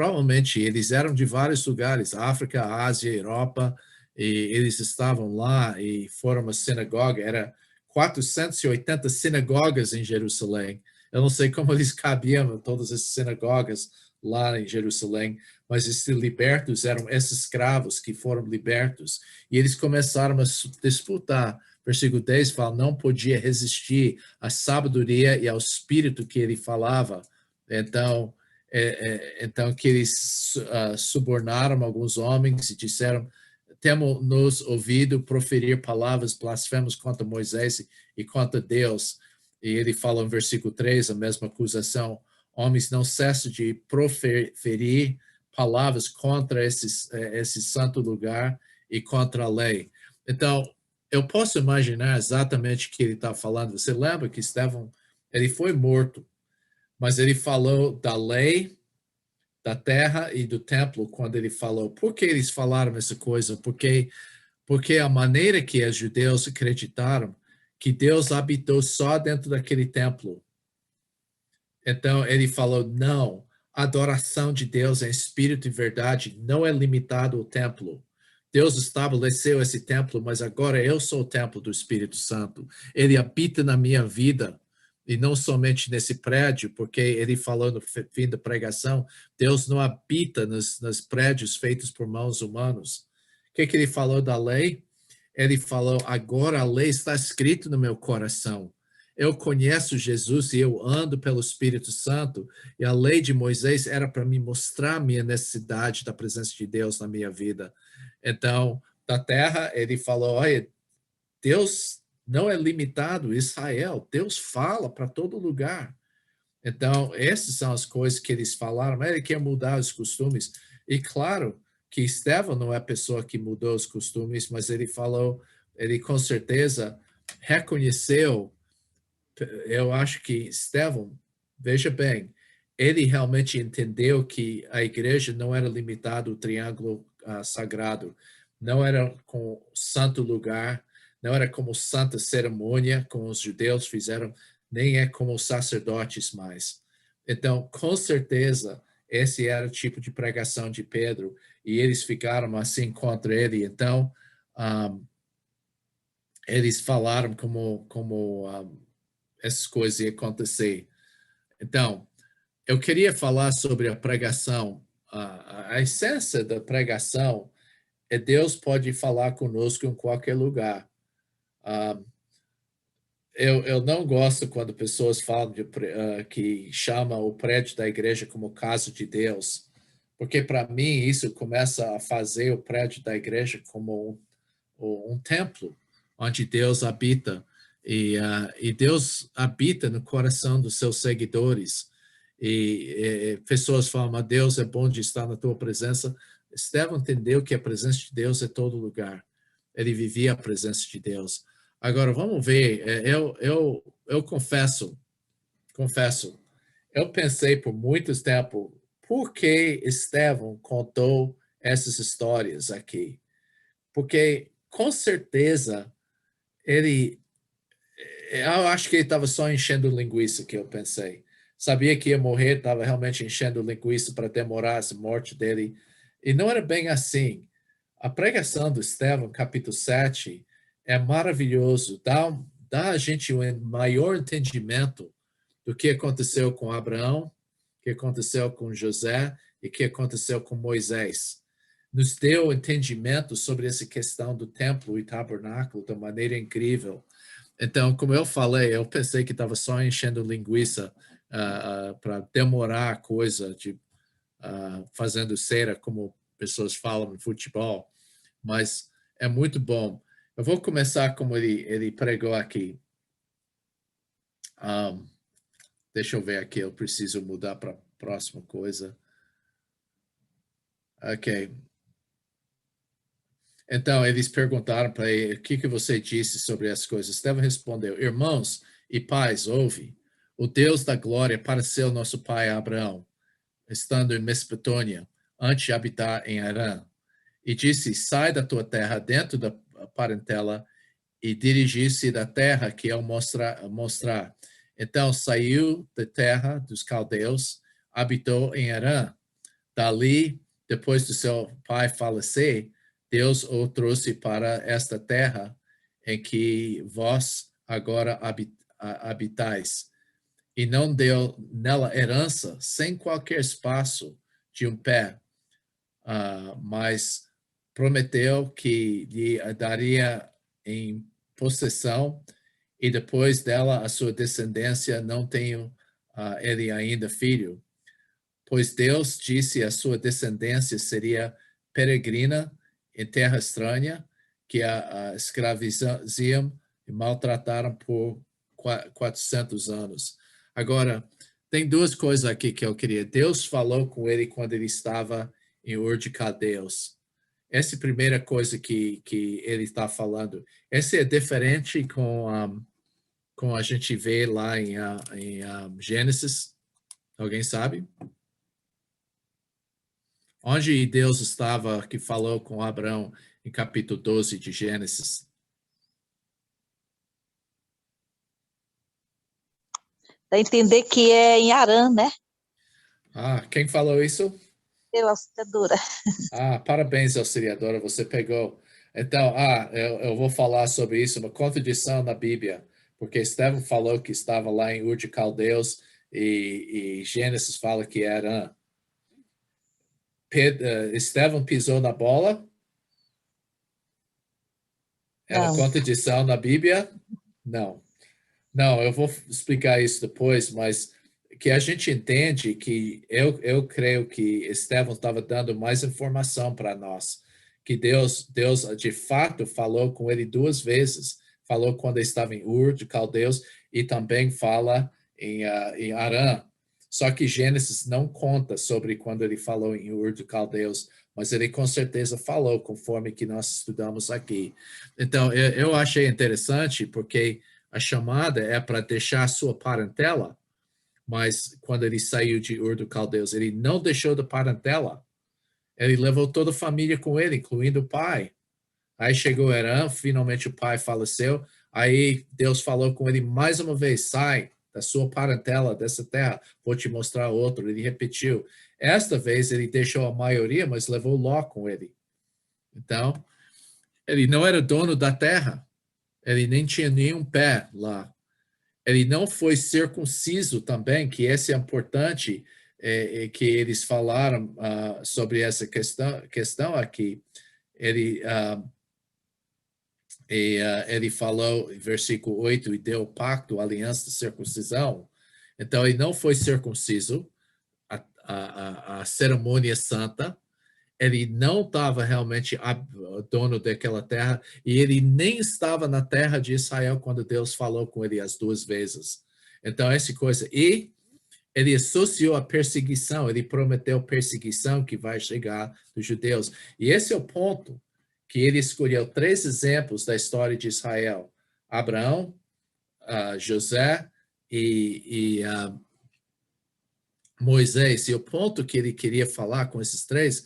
eram de vários lugares, África, Ásia, Europa, e eles estavam lá e foram uma sinagoga, era 480 sinagogas em Jerusalém. Eu não sei como eles cabiam em todas as sinagogas lá em Jerusalém, mas esses libertos eram esses escravos que foram libertos. E eles começaram a disputar. Versículo 10 fala, não podia resistir à sabedoria e ao espírito que ele falava. Então que eles subornaram alguns homens e disseram, temos nos ouvido proferir palavras blasfemas contra Moisés e contra Deus. E ele fala em versículo 3, a mesma acusação, homens não cessam de proferir palavras contra esse santo lugar e contra a lei. Então, eu posso imaginar exatamente o que ele está falando. Você lembra que Estevão, ele foi morto, mas ele falou da lei, da terra e do templo, quando ele falou. Por que eles falaram essa coisa? Porque a maneira que os judeus acreditaram que Deus habitou só dentro daquele templo. Então, ele falou, não, a adoração de Deus em espírito e verdade não é limitado ao templo. Deus estabeleceu esse templo, mas agora eu sou o templo do Espírito Santo. Ele habita na minha vida. E não somente nesse prédio, porque ele falou no fim da pregação, Deus não habita nos prédios feitos por mãos humanas. O que ele falou da lei? Ele falou, agora a lei está escrita no meu coração. Eu conheço Jesus e eu ando pelo Espírito Santo, e a lei de Moisés era para me mostrar a minha necessidade da presença de Deus na minha vida. Então, da terra, ele falou, olha, Deus não é limitado a Israel, Deus fala para todo lugar. Então, essas são as coisas que eles falaram, ele quer mudar os costumes. E claro que Estevão não é a pessoa que mudou os costumes, mas ele falou, ele com certeza reconheceu, eu acho que Estevão, veja bem, ele realmente entendeu que a igreja não era limitada ao triângulo sagrado, não era com santo lugar, não era como santa cerimônia, como os judeus fizeram, nem é como os sacerdotes mais. Então, com certeza, esse era o tipo de pregação de Pedro, e eles ficaram assim contra ele. Então, eles falaram como essas coisas iam acontecer. Então, eu queria falar sobre a pregação. A essência da pregação Deus pode falar conosco em qualquer lugar. Eu não gosto quando pessoas falam que chamam o prédio da igreja como casa de Deus, porque para mim isso começa a fazer o prédio da igreja como um templo onde Deus habita, e Deus habita no coração dos seus seguidores. E pessoas falam, mas Deus é bom de estar na tua presença. Estevão entendeu que a presença de Deus é todo lugar. Ele vivia a presença de Deus. Agora, vamos ver, eu confesso, eu pensei por muito tempo, por que Estevão contou essas histórias aqui? Porque, com certeza, eu acho que ele estava só enchendo linguiça, que eu pensei. Sabia que ia morrer, estava realmente enchendo linguiça para demorar essa morte dele. E não era bem assim. A pregação do Estevão, capítulo 7, é maravilhoso. Dá a gente um maior entendimento do que aconteceu com Abraão, o que aconteceu com José e o que aconteceu com Moisés. Nos deu entendimento sobre essa questão do templo e tabernáculo de maneira incrível. Então, como eu falei, eu pensei que estava só enchendo linguiça para demorar a coisa, fazendo cera, como pessoas falam no futebol, mas é muito bom. Eu vou começar como ele pregou aqui. Deixa eu ver aqui, eu preciso mudar para a próxima coisa. Ok. Então, eles perguntaram para ele, o que você disse sobre as coisas? Estevão respondeu, irmãos e pais, ouve, o Deus da glória pareceu nosso pai Abraão, estando em Mesopotâmia, antes de habitar em Harã, e disse, sai da tua terra dentro da parentela e dirigir-se da terra que eu mostrar. Então, saiu da terra dos caldeus, habitou em Harã. Dali, depois do seu pai falecer, Deus o trouxe para esta terra em que vós agora habitais, e não deu nela herança sem qualquer espaço de um pé, mas prometeu que lhe daria em possessão, e depois dela a sua descendência, não tenho ele ainda filho. Pois Deus disse a sua descendência seria peregrina em terra estranha, que a escravizaram e maltrataram por 400 anos. Agora, tem duas coisas aqui que eu queria. Deus falou com ele quando ele estava em Ur de Caldeus. Essa é a primeira coisa que ele está falando. Essa é diferente com a gente vê lá em Gênesis. Alguém sabe? Onde Deus estava que falou com Abraão em capítulo 12 de Gênesis? Dá a entender que é em Harã, né? Quem falou isso? Eu, auxiliadora. Parabéns, auxiliadora, você pegou. Então, eu vou falar sobre isso, uma contradição na Bíblia, porque Estevão falou que estava lá em Ur de Caldeus e Gênesis fala que é Harã. Estevão pisou na bola? É uma contradição na Bíblia? Não. Não, eu vou explicar isso depois, mas que a gente entende que eu creio que Estevão estava dando mais informação para nós, que Deus de fato falou com ele 2 vezes, falou quando ele estava em Ur de Caldeus e também fala em Harã. Só que Gênesis não conta sobre quando ele falou em Ur de Caldeus, mas ele com certeza falou, conforme que nós estudamos aqui. Então, eu achei interessante, porque a chamada é para deixar a sua parentela, mas quando ele saiu de Ur de Caldeus, ele não deixou da parentela. Ele levou toda a família com ele, incluindo o pai. Aí chegou Harã, finalmente o pai faleceu, aí Deus falou com ele mais uma vez, sai da sua parentela, dessa terra, vou te mostrar outro. Ele repetiu. Esta vez ele deixou a maioria, mas levou Ló com ele. Então, ele não era dono da terra. Ele nem tinha nenhum pé lá. Ele não foi circunciso também, que esse é importante, que eles falaram sobre essa questão aqui. ele falou, versículo 8, e deu o pacto, a aliança de circuncisão. Então, ele não foi circunciso, a cerimônia santa. Ele não estava realmente dono daquela terra, e ele nem estava na terra de Israel quando Deus falou com ele as 2 vezes. Então, essa coisa. E ele associou a perseguição, ele prometeu perseguição que vai chegar dos judeus. E esse é o ponto que ele escolheu 3 exemplos da história de Israel: Abraão, José e Moisés. E o ponto que ele queria falar com esses 3,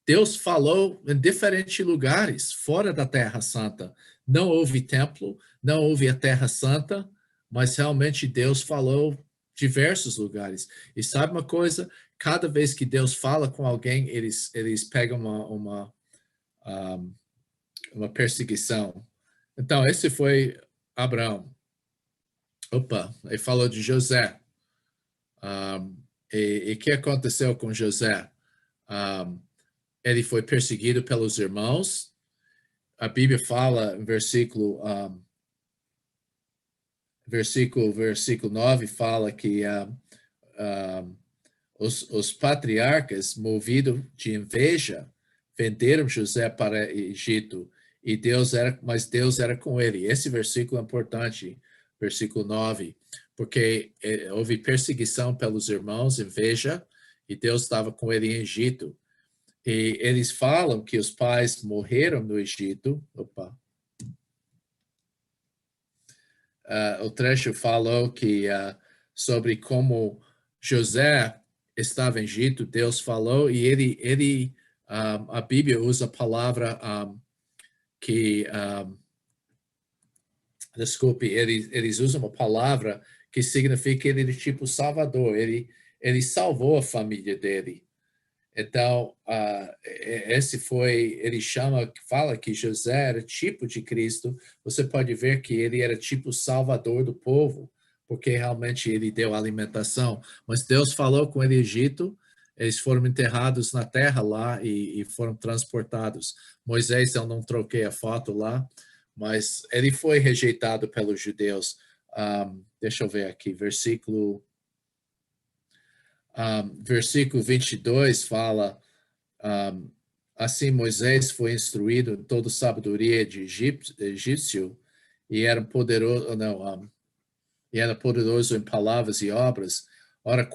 Deus falou em diferentes lugares, fora da Terra Santa. Não houve templo, não houve a Terra Santa, mas realmente Deus falou em diversos lugares. E sabe uma coisa? Cada vez que Deus fala com alguém, eles pegam uma perseguição. Então, esse foi Abraão. Ele falou de José. E o que aconteceu com José? Ele foi perseguido pelos irmãos. A Bíblia fala, em versículo 9, fala que os patriarcas, movidos de inveja, venderam José para Egito, mas Deus era com ele. Esse versículo é importante, versículo 9, porque houve perseguição pelos irmãos, inveja, e Deus estava com ele em Egito. E eles falam que os pais morreram no Egito. O trecho falou que sobre como José estava em Egito, Deus falou, e a Bíblia usa a palavra desculpe, eles usam uma palavra que significa que ele é tipo salvador, ele salvou a família dele. Então, ele fala que José era tipo de Cristo. Você pode ver que ele era tipo salvador do povo, porque realmente ele deu alimentação. Mas Deus falou com ele no Egito, eles foram enterrados na terra lá e foram transportados. Moisés, eu não troquei a foto lá, mas ele foi rejeitado pelos judeus. Deixa eu ver aqui, versículo 22 fala, assim Moisés foi instruído em toda sabedoria de egípcio e era poderoso em palavras e obras. Ora,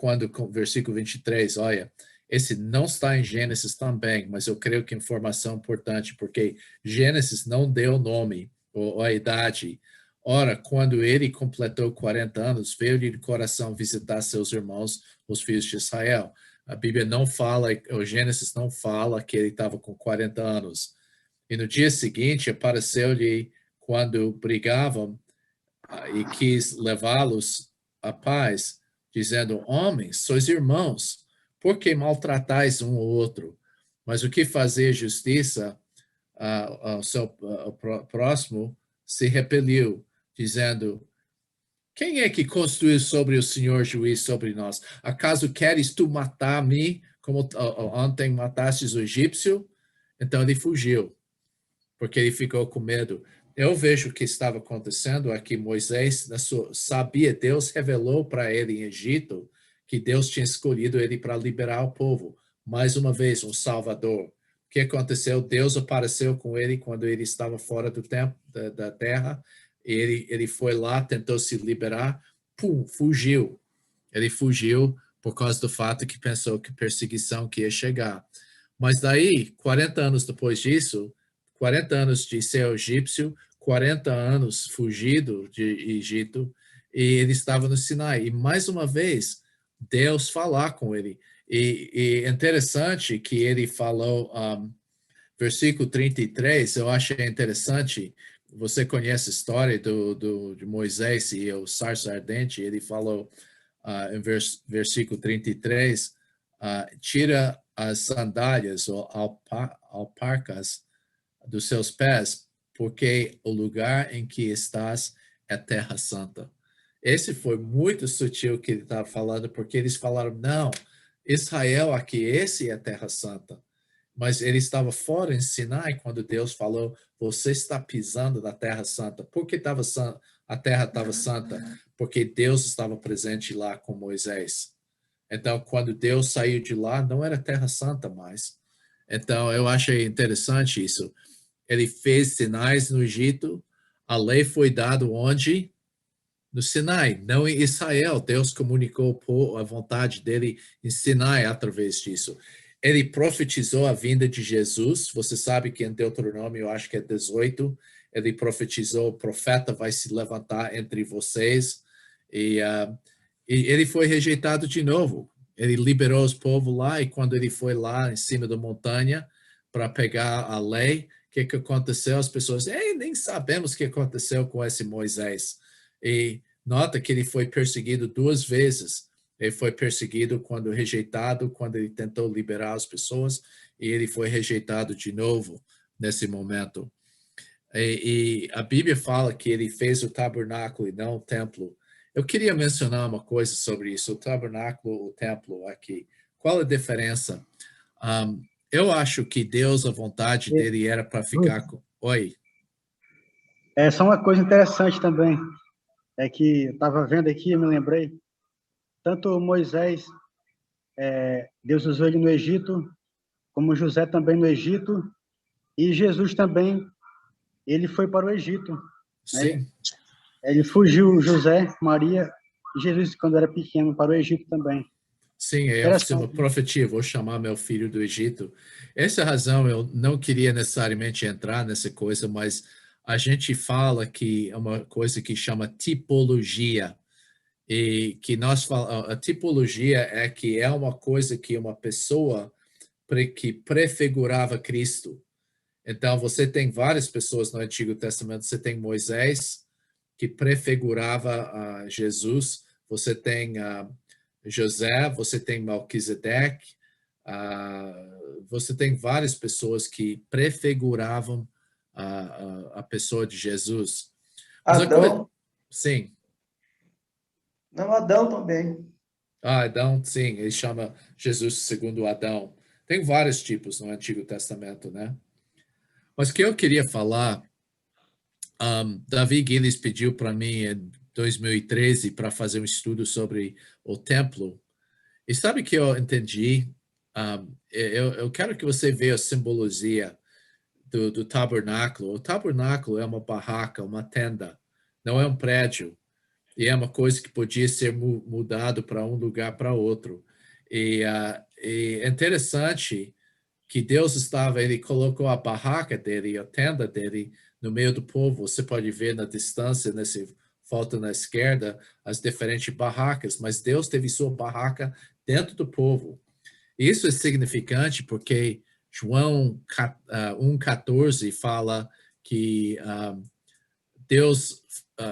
versículo 23, olha, esse não está em Gênesis também, mas eu creio que é informação importante, porque Gênesis não deu nome ou a idade. Ora, quando ele completou 40 anos, veio-lhe de coração visitar seus irmãos, os filhos de Israel. A Bíblia não fala, o Gênesis não fala que ele estava com 40 anos. E no dia seguinte, apareceu-lhe quando brigavam e quis levá-los à paz, dizendo: homens, sois irmãos, por que maltratais um ou outro? Mas o que fazer justiça ao seu próximo se repeliu, dizendo: quem é que construiu sobre o Senhor juiz sobre nós? Acaso queres tu matar-me como ontem matastes o egípcio? Então ele fugiu, porque ele ficou com medo. Eu vejo o que estava acontecendo aqui. Moisés sabia, Deus revelou para ele em Egito que Deus tinha escolhido ele para liberar o povo. Mais uma vez, um salvador. O que aconteceu? Deus apareceu com ele quando ele estava fora do tempo, da terra. Ele foi lá, tentou se liberar, fugiu. Ele fugiu por causa do fato que pensou que perseguição que ia chegar. Mas daí, 40 anos depois disso, 40 anos de ser egípcio, 40 anos fugido de Egito, e ele estava no Sinai. E mais uma vez, Deus falar com ele. E interessante que ele falou, versículo 33, eu achei interessante. Você conhece a história de Moisés e o sarça ardente? Ele falou em versículo 33, tira as sandálias ou alparcas dos seus pés, porque o lugar em que estás é terra santa. Esse foi muito sutil que ele estava falando, porque eles falaram, não, Israel aqui, esse é terra santa. mas ele estava fora em Sinai quando Deus falou, você está pisando na Terra Santa. Por que a Terra estava santa? Porque Deus estava presente lá com Moisés. Então, quando Deus saiu de lá, não era Terra Santa mais. Então, eu achei interessante isso. Ele fez sinais no Egito, a lei foi dada onde? No Sinai, não em Israel. Deus comunicou a vontade dele em Sinai através disso. Ele profetizou a vinda de Jesus. Você sabe que em Deuteronômio, eu acho que é 18, ele profetizou, o profeta vai se levantar entre vocês. E ele foi rejeitado de novo. Ele liberou os povos lá, e quando ele foi lá em cima da montanha para pegar a lei, o que aconteceu? As pessoas, nem sabemos o que aconteceu com esse Moisés. E nota que ele foi perseguido 2 vezes. Ele foi perseguido quando rejeitado, quando ele tentou liberar as pessoas, e ele foi rejeitado de novo nesse momento. E a Bíblia fala que ele fez o tabernáculo e não o templo. Eu queria mencionar uma coisa sobre isso, o tabernáculo, o templo aqui. Qual a diferença? Eu acho que Deus, a vontade dele era para ficar com... Oi? Só uma coisa interessante também, é que eu estava vendo aqui, eu me lembrei, tanto Moisés, Deus usou ele no Egito, como José também no Egito, e Jesus também, ele foi para o Egito. Sim. Né? Ele fugiu, José, Maria e Jesus, quando era pequeno, para o Egito também. Sim, é uma profetia, vou chamar meu filho do Egito. Essa razão, eu não queria necessariamente entrar nessa coisa, mas a gente fala que é uma coisa que chama tipologia. E que a tipologia é que é uma coisa que uma pessoa que prefigurava Cristo. Então, você tem várias pessoas no Antigo Testamento. Você tem Moisés, que prefigurava Jesus. Você tem José, você tem Melquisedeque. Você tem várias pessoas que prefiguravam a pessoa de Jesus. Mas Adão? Sim. Não, Adão também. Adão, sim, ele chama Jesus segundo Adão. Tem vários tipos no Antigo Testamento, né? Mas o que eu queria falar, Davi Gillis pediu para mim em 2013 para fazer um estudo sobre o templo. E sabe o que eu entendi? Eu quero que você veja a simbologia do tabernáculo. O tabernáculo é uma barraca, uma tenda, não é um prédio. E é uma coisa que podia ser mudado para um lugar para outro. E é interessante que Deus ele colocou a barraca dele, a tenda dele, no meio do povo. Você pode ver na distância, nessa foto na esquerda, as diferentes barracas, mas Deus teve sua barraca dentro do povo. E isso é significante porque João 1,14 fala que Deus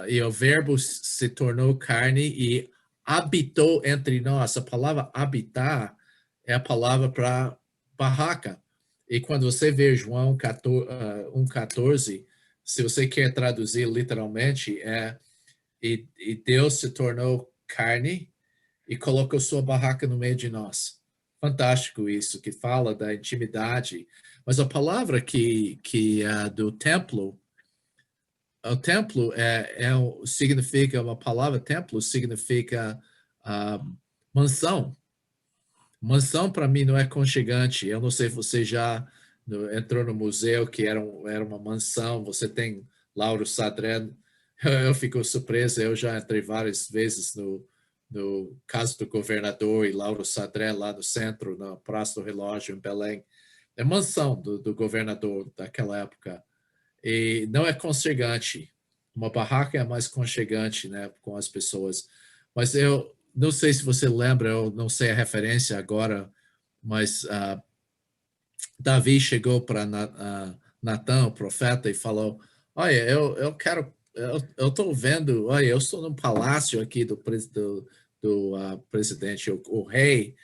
e o verbo se tornou carne e habitou entre nós. A palavra habitar é a palavra para barraca. E quando você vê João 1,14, se você quer traduzir literalmente, e Deus se tornou carne e colocou sua barraca no meio de nós. Fantástico isso, que fala da intimidade. Mas a palavra do templo, o templo significa, uma palavra templo significa mansão. Mansão para mim não é aconchegante. Eu não sei se você já entrou no museu que era uma mansão. Você tem Lauro Sadré. Eu fico surpreso. Eu já entrei várias vezes no Casa do Governador e Lauro Sadré lá no centro, na Praça do Relógio em Belém. É mansão do governador daquela época. E não é aconchegante. Uma barraca é mais aconchegante, né, com as pessoas. Mas eu não sei se você lembra, eu não sei a referência agora, mas Davi chegou para Natan, o profeta, e falou: olha, eu estou vendo, olha, eu estou no palácio aqui do presidente, o rei,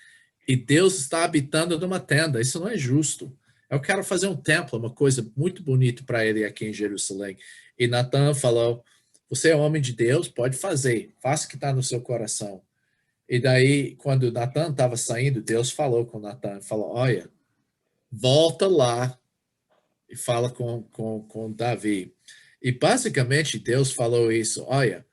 e Deus está habitando numa tenda. Isso não é justo. Eu quero fazer um templo, uma coisa muito bonita para ele aqui em Jerusalém. E Natan falou: você é homem de Deus, pode fazer, faça o que está no seu coração. E daí, quando Natan estava saindo, Deus falou com Natan, falou: olha, volta lá e fala com Davi. E basicamente Deus falou isso, olha,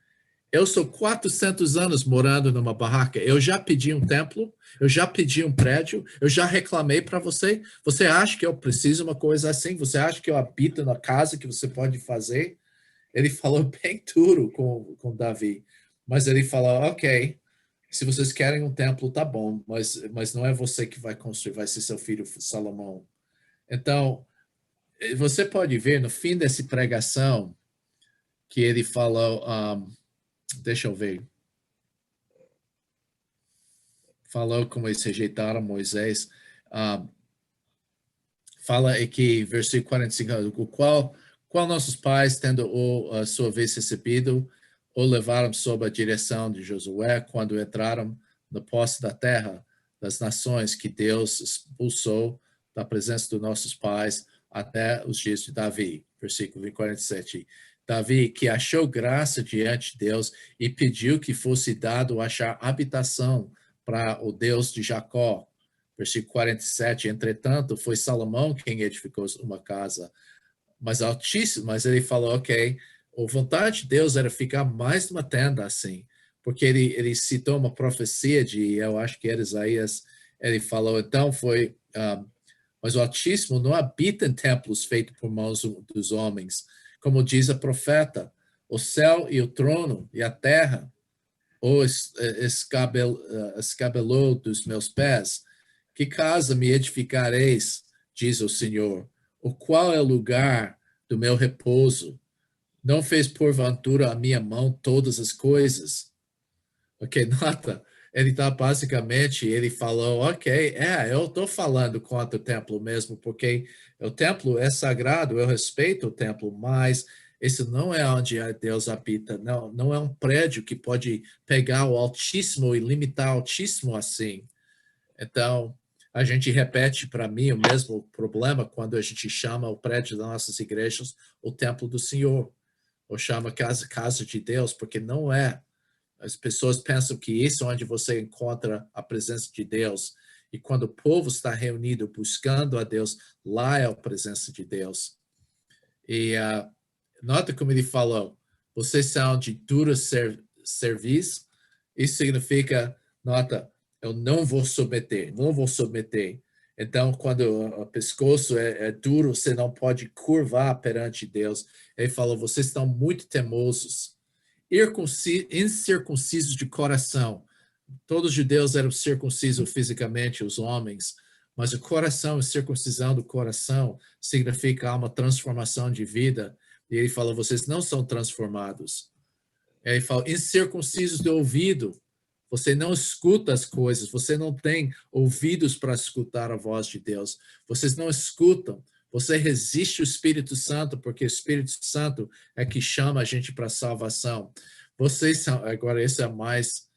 eu sou 400 anos morando numa barraca, eu já pedi um templo, eu já pedi um prédio, eu já reclamei para você, você acha que eu preciso de uma coisa assim? Você acha que eu habito na casa que você pode fazer? Ele falou bem duro com Davi, mas ele falou, ok, se vocês querem um templo, tá bom, mas não é você que vai construir, vai ser seu filho Salomão. Então, você pode ver no fim dessa pregação que ele falou, deixa eu ver, falou como eles rejeitaram Moisés, fala aqui, versículo 45, qual nossos pais, tendo a sua vez recebido, o levaram sob a direção de Josué, quando entraram na posse da terra das nações que Deus expulsou da presença dos nossos pais até os dias de Davi. Versículo 47. Davi, que achou graça diante de Deus e pediu que fosse dado achar habitação para o Deus de Jacó. Versículo 47, entretanto, foi Salomão quem edificou uma casa, mas altíssimo, mas ele falou, ok, a vontade de Deus era ficar mais numa tenda assim, porque ele citou uma profecia de, eu acho que era Isaías, ele falou, então foi, mas o Altíssimo não habita em templos feitos por mãos dos homens, como diz a profeta, o céu e o trono e a terra, o escabelou dos meus pés. Que casa me edificareis, diz o Senhor? O qual é o lugar do meu repouso? Não fez porventura a minha mão todas as coisas? Ok, nota, ele está basicamente, ele falou, ok, eu estou falando contra o templo mesmo, porque o templo é sagrado, eu respeito o templo, mas esse não é onde Deus habita, não é um prédio que pode pegar o Altíssimo e limitar o Altíssimo assim. Então, a gente repete para mim o mesmo problema quando a gente chama o prédio das nossas igrejas o templo do Senhor, ou chama casa de Deus, porque não é. As pessoas pensam que isso é onde você encontra a presença de Deus. E quando o povo está reunido buscando a Deus, lá é a presença de Deus. E nota como ele falou, vocês são de duro serviço. Isso significa, nota, eu não vou submeter. Então, quando o pescoço é duro, você não pode curvar perante Deus. Ele falou, vocês estão muito teimosos, incircuncisos de coração. Todos os judeus eram circuncisos fisicamente, os homens, mas o coração, a circuncisão do coração, significa uma transformação de vida. E ele falou, vocês não são transformados. Ele falou, incircuncisos do ouvido. Você não escuta as coisas, você não tem ouvidos para escutar a voz de Deus. Vocês não escutam, você resiste o Espírito Santo, porque o Espírito Santo é que chama a gente para a salvação. Vocês são, agora esse é mais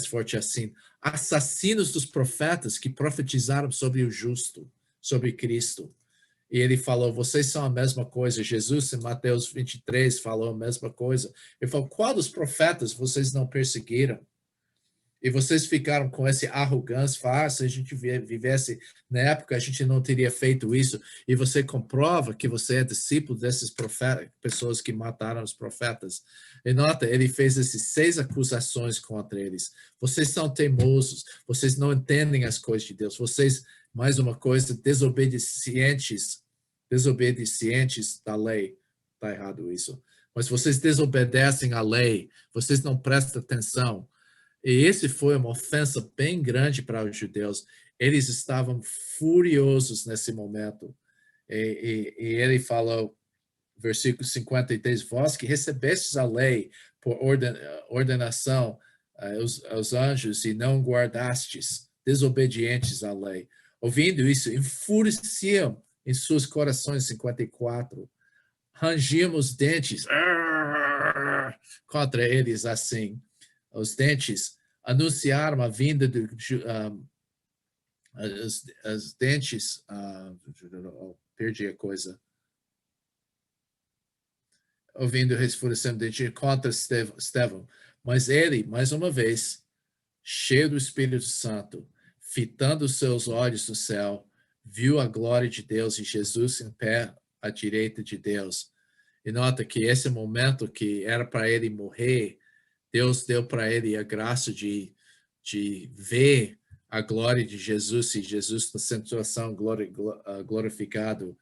forte assim, assassinos dos profetas que profetizaram sobre o justo, sobre Cristo. E ele falou, vocês são a mesma coisa. Jesus, em Mateus 23, falou a mesma coisa. Ele falou, qual dos profetas vocês não perseguiram? E vocês ficaram com essa arrogância, se a gente vivesse na época, a gente não teria feito isso. E você comprova que você é discípulo desses profetas, pessoas que mataram os profetas. E nota, ele fez essas 6 acusações contra eles. Vocês são teimosos, vocês não entendem as coisas de Deus. Vocês, mais uma coisa, desobedientes da lei. Está errado isso. Mas vocês desobedecem à lei, vocês não prestam atenção. E esse foi uma ofensa bem grande para os judeus. Eles estavam furiosos nesse momento. E ele falou, versículo 53, vós que recebestes a lei por ordenação aos anjos e não guardastes, desobedientes à lei. Ouvindo isso, enfureciam em seus corações, 54. Rangiam os dentes contra eles assim. Os dentes anunciaram a vinda os dentes, perdi a coisa. Ouvindo resfurecendo de contra Estevão. Mas ele, mais uma vez, cheio do Espírito Santo, fitando os seus olhos no céu, viu a glória de Deus e Jesus em pé à direita de Deus. E nota que esse momento que era para ele morrer, Deus deu para ele a graça de ver a glória de Jesus e Jesus na situação glorificado.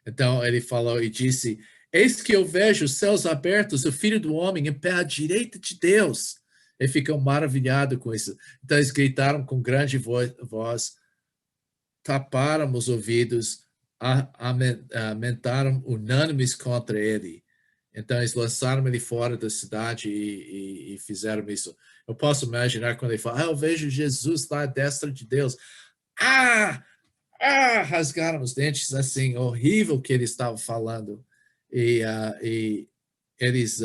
Então ele falou e disse: eis que eu vejo os céus abertos, o Filho do Homem em pé à direita de Deus. E ficam maravilhados com isso. Então eles gritaram com grande voz, taparam os ouvidos, aumentaram unânimes contra ele. Então eles lançaram ele fora da cidade e fizeram isso. Eu posso imaginar quando ele fala: eu vejo Jesus lá à destra de Deus. Rasgaram os dentes, assim, horrível que ele estava falando. E eles,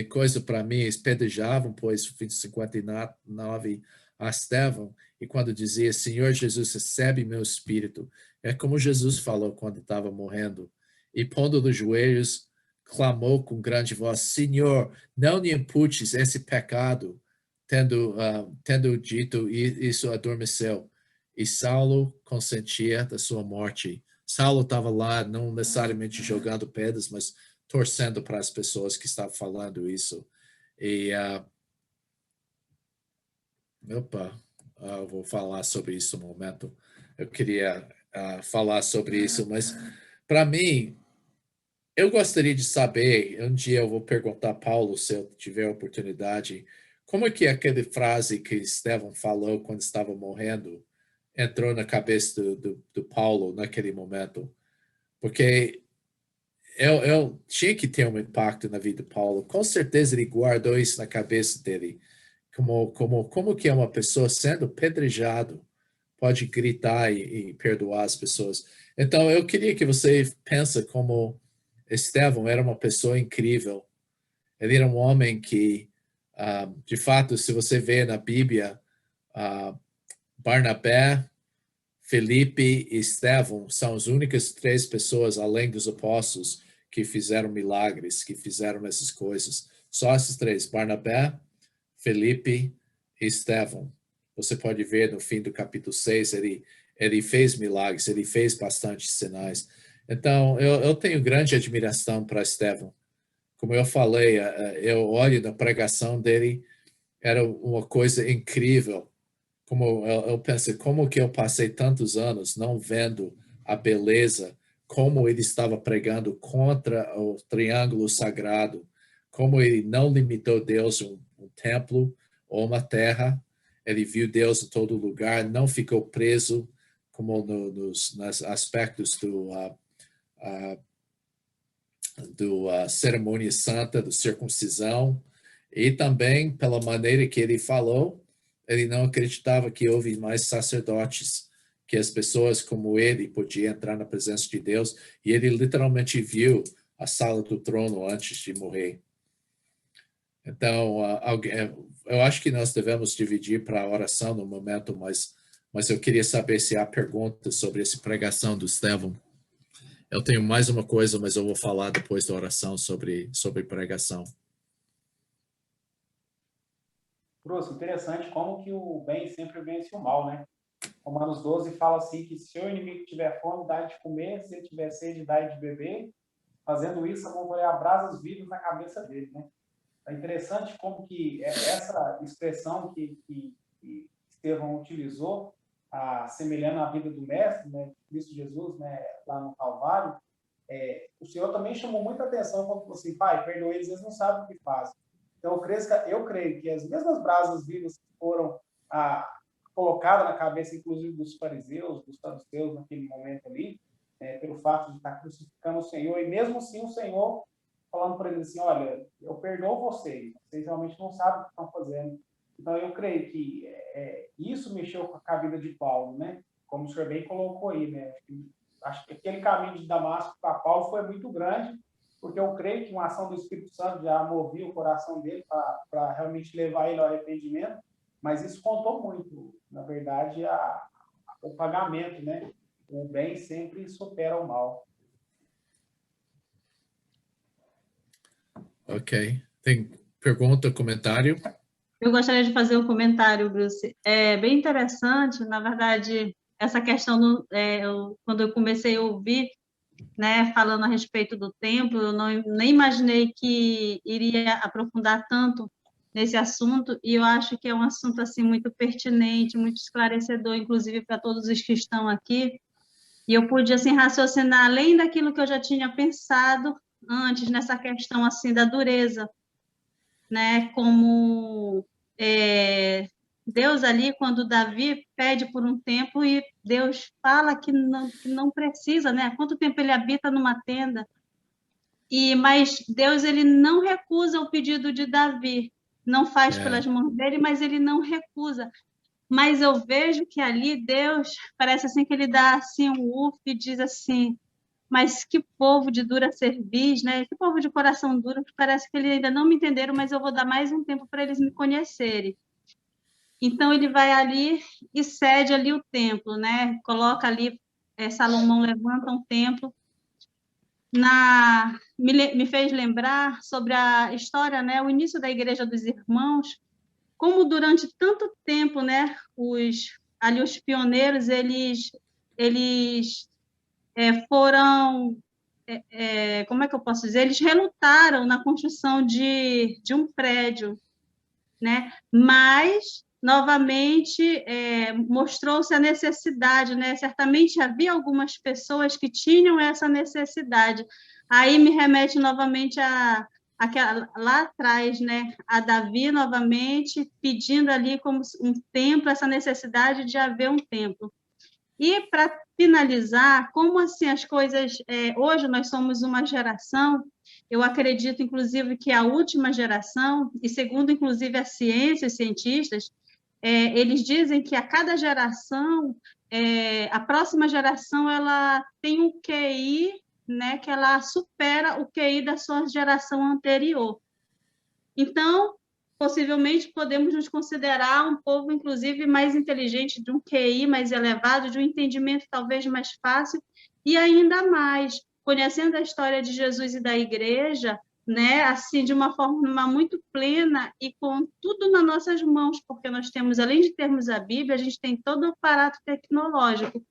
coisa para mim, eles pedejavam, pois, 59 a Estevão, e quando dizia: Senhor Jesus, recebe meu espírito. É como Jesus falou quando estava morrendo. E pondo nos joelhos, clamou com grande voz: Senhor, não lhe imputes esse pecado. Tendo dito isso, adormeceu. E Saulo consentia da sua morte. Saulo estava lá, não necessariamente jogando pedras, mas torcendo para as pessoas que estavam falando isso. E eu vou falar sobre isso um momento. Eu queria falar sobre isso, mas para mim, eu gostaria de saber, um dia eu vou perguntar a Paulo, se eu tiver oportunidade, como é que aquela frase que Estevão falou quando estava morrendo entrou na cabeça do Paulo naquele momento? Porque eu tinha que ter um impacto na vida de Paulo. Com certeza ele guardou isso na cabeça dele. Como que é uma pessoa sendo apedrejado pode gritar e perdoar as pessoas? Então, eu queria que você pense como Estevão era uma pessoa incrível. Ele era um homem que, de fato, se você vê na Bíblia, Barnabé, Felipe e Estevão são as únicas 3 pessoas, além dos apóstolos, que fizeram milagres, que fizeram essas coisas. Só esses 3, Barnabé, Felipe e Estevão. Você pode ver no fim do capítulo 6, ele fez milagres, ele fez bastante sinais. Então, eu tenho grande admiração para Estevão. Como eu falei, eu olho na pregação dele, era uma coisa incrível. Como eu pensei, como que eu passei tantos anos não vendo a beleza, como ele estava pregando contra o triângulo sagrado, como ele não limitou Deus a um templo ou uma terra, ele viu Deus em todo lugar, não ficou preso como nos aspectos do cerimônia santa, da circuncisão, e também pela maneira que ele falou, ele não acreditava que houve mais sacerdotes, que as pessoas como ele podiam entrar na presença de Deus, e ele literalmente viu a sala do trono antes de morrer. Então, eu acho que nós devemos dividir para a oração no momento, mas eu queria saber se há perguntas sobre essa pregação do Estevão. Eu tenho mais uma coisa, mas eu vou falar depois da oração sobre pregação. Trouxe, interessante como que o bem sempre vence o mal, né? Romanos 12 fala assim que se o inimigo tiver fome, dá de comer, se ele tiver sede, dá de beber. Fazendo isso, eu vou molhar brasas vivas na cabeça dele, né? É interessante como que essa expressão que Estevão utilizou, semelhando a vida do mestre, né, Cristo Jesus, né, lá no Calvário, o Senhor também chamou muita atenção quando falou assim: Pai, perdoa eles não sabem o que fazem. Então, eu creio que as mesmas brasas vivas que foram colocadas na cabeça, inclusive, dos fariseus, dos saduceus, naquele momento ali, pelo fato de estar crucificando o Senhor, e mesmo assim o Senhor falando para eles assim: olha, eu perdoo vocês realmente não sabem o que estão fazendo. Então, eu creio que isso mexeu com a vida de Paulo, né? Como o senhor bem colocou aí, né? Acho que aquele caminho de Damasco para Paulo foi muito grande, porque eu creio que uma ação do Espírito Santo já movia o coração dele para realmente levar ele ao arrependimento, mas isso contou muito, na verdade, o pagamento, né? O bem sempre supera o mal. Ok. Tem pergunta, comentário? Eu gostaria de fazer um comentário, Bruce. É bem interessante, na verdade, essa questão, quando eu comecei a ouvir, né, falando a respeito do templo, eu nem imaginei que iria aprofundar tanto nesse assunto, e eu acho que é um assunto assim muito pertinente, muito esclarecedor, inclusive para todos os que estão aqui, e eu pude assim raciocinar além daquilo que eu já tinha pensado antes nessa questão assim da dureza, né, como Deus ali, quando Davi pede por um tempo e Deus fala que não precisa, né? Há quanto tempo ele habita numa tenda? Mas Deus, ele não recusa o pedido de Davi, não faz pelas mãos dele, mas ele não recusa. Mas eu vejo que ali Deus, parece assim que ele dá assim um uf e diz assim, mas que povo de dura cerviz, né? Que povo de coração duro, que parece que eles ainda não me entenderam, mas eu vou dar mais um tempo para eles me conhecerem. Então, ele vai ali e cede ali o templo, né? Coloca ali, Salomão levanta um templo. Me fez lembrar sobre a história, né? O início da Igreja dos Irmãos, como durante tanto tempo, né? Os pioneiros, eles foram, como é que eu posso dizer? Eles relutaram na construção de um prédio, né? Mas novamente mostrou-se a necessidade, né? Certamente havia algumas pessoas que tinham essa necessidade. Aí me remete novamente lá atrás, né? A Davi novamente pedindo ali como um templo, essa necessidade de haver um templo. E para finalizar, como assim as coisas... hoje nós somos uma geração, eu acredito, inclusive, que a última geração, e segundo, inclusive, a ciência, os cientistas, eles dizem que a cada geração, a próxima geração, ela tem um QI, né, que ela supera o QI da sua geração anterior. Então, possivelmente, podemos nos considerar um povo, inclusive, mais inteligente, de um QI mais elevado, de um entendimento talvez mais fácil, e ainda mais, conhecendo a história de Jesus e da igreja, né, assim, de uma forma muito plena e com tudo nas nossas mãos, porque nós temos, além de termos a Bíblia, a gente tem todo o aparato tecnológico.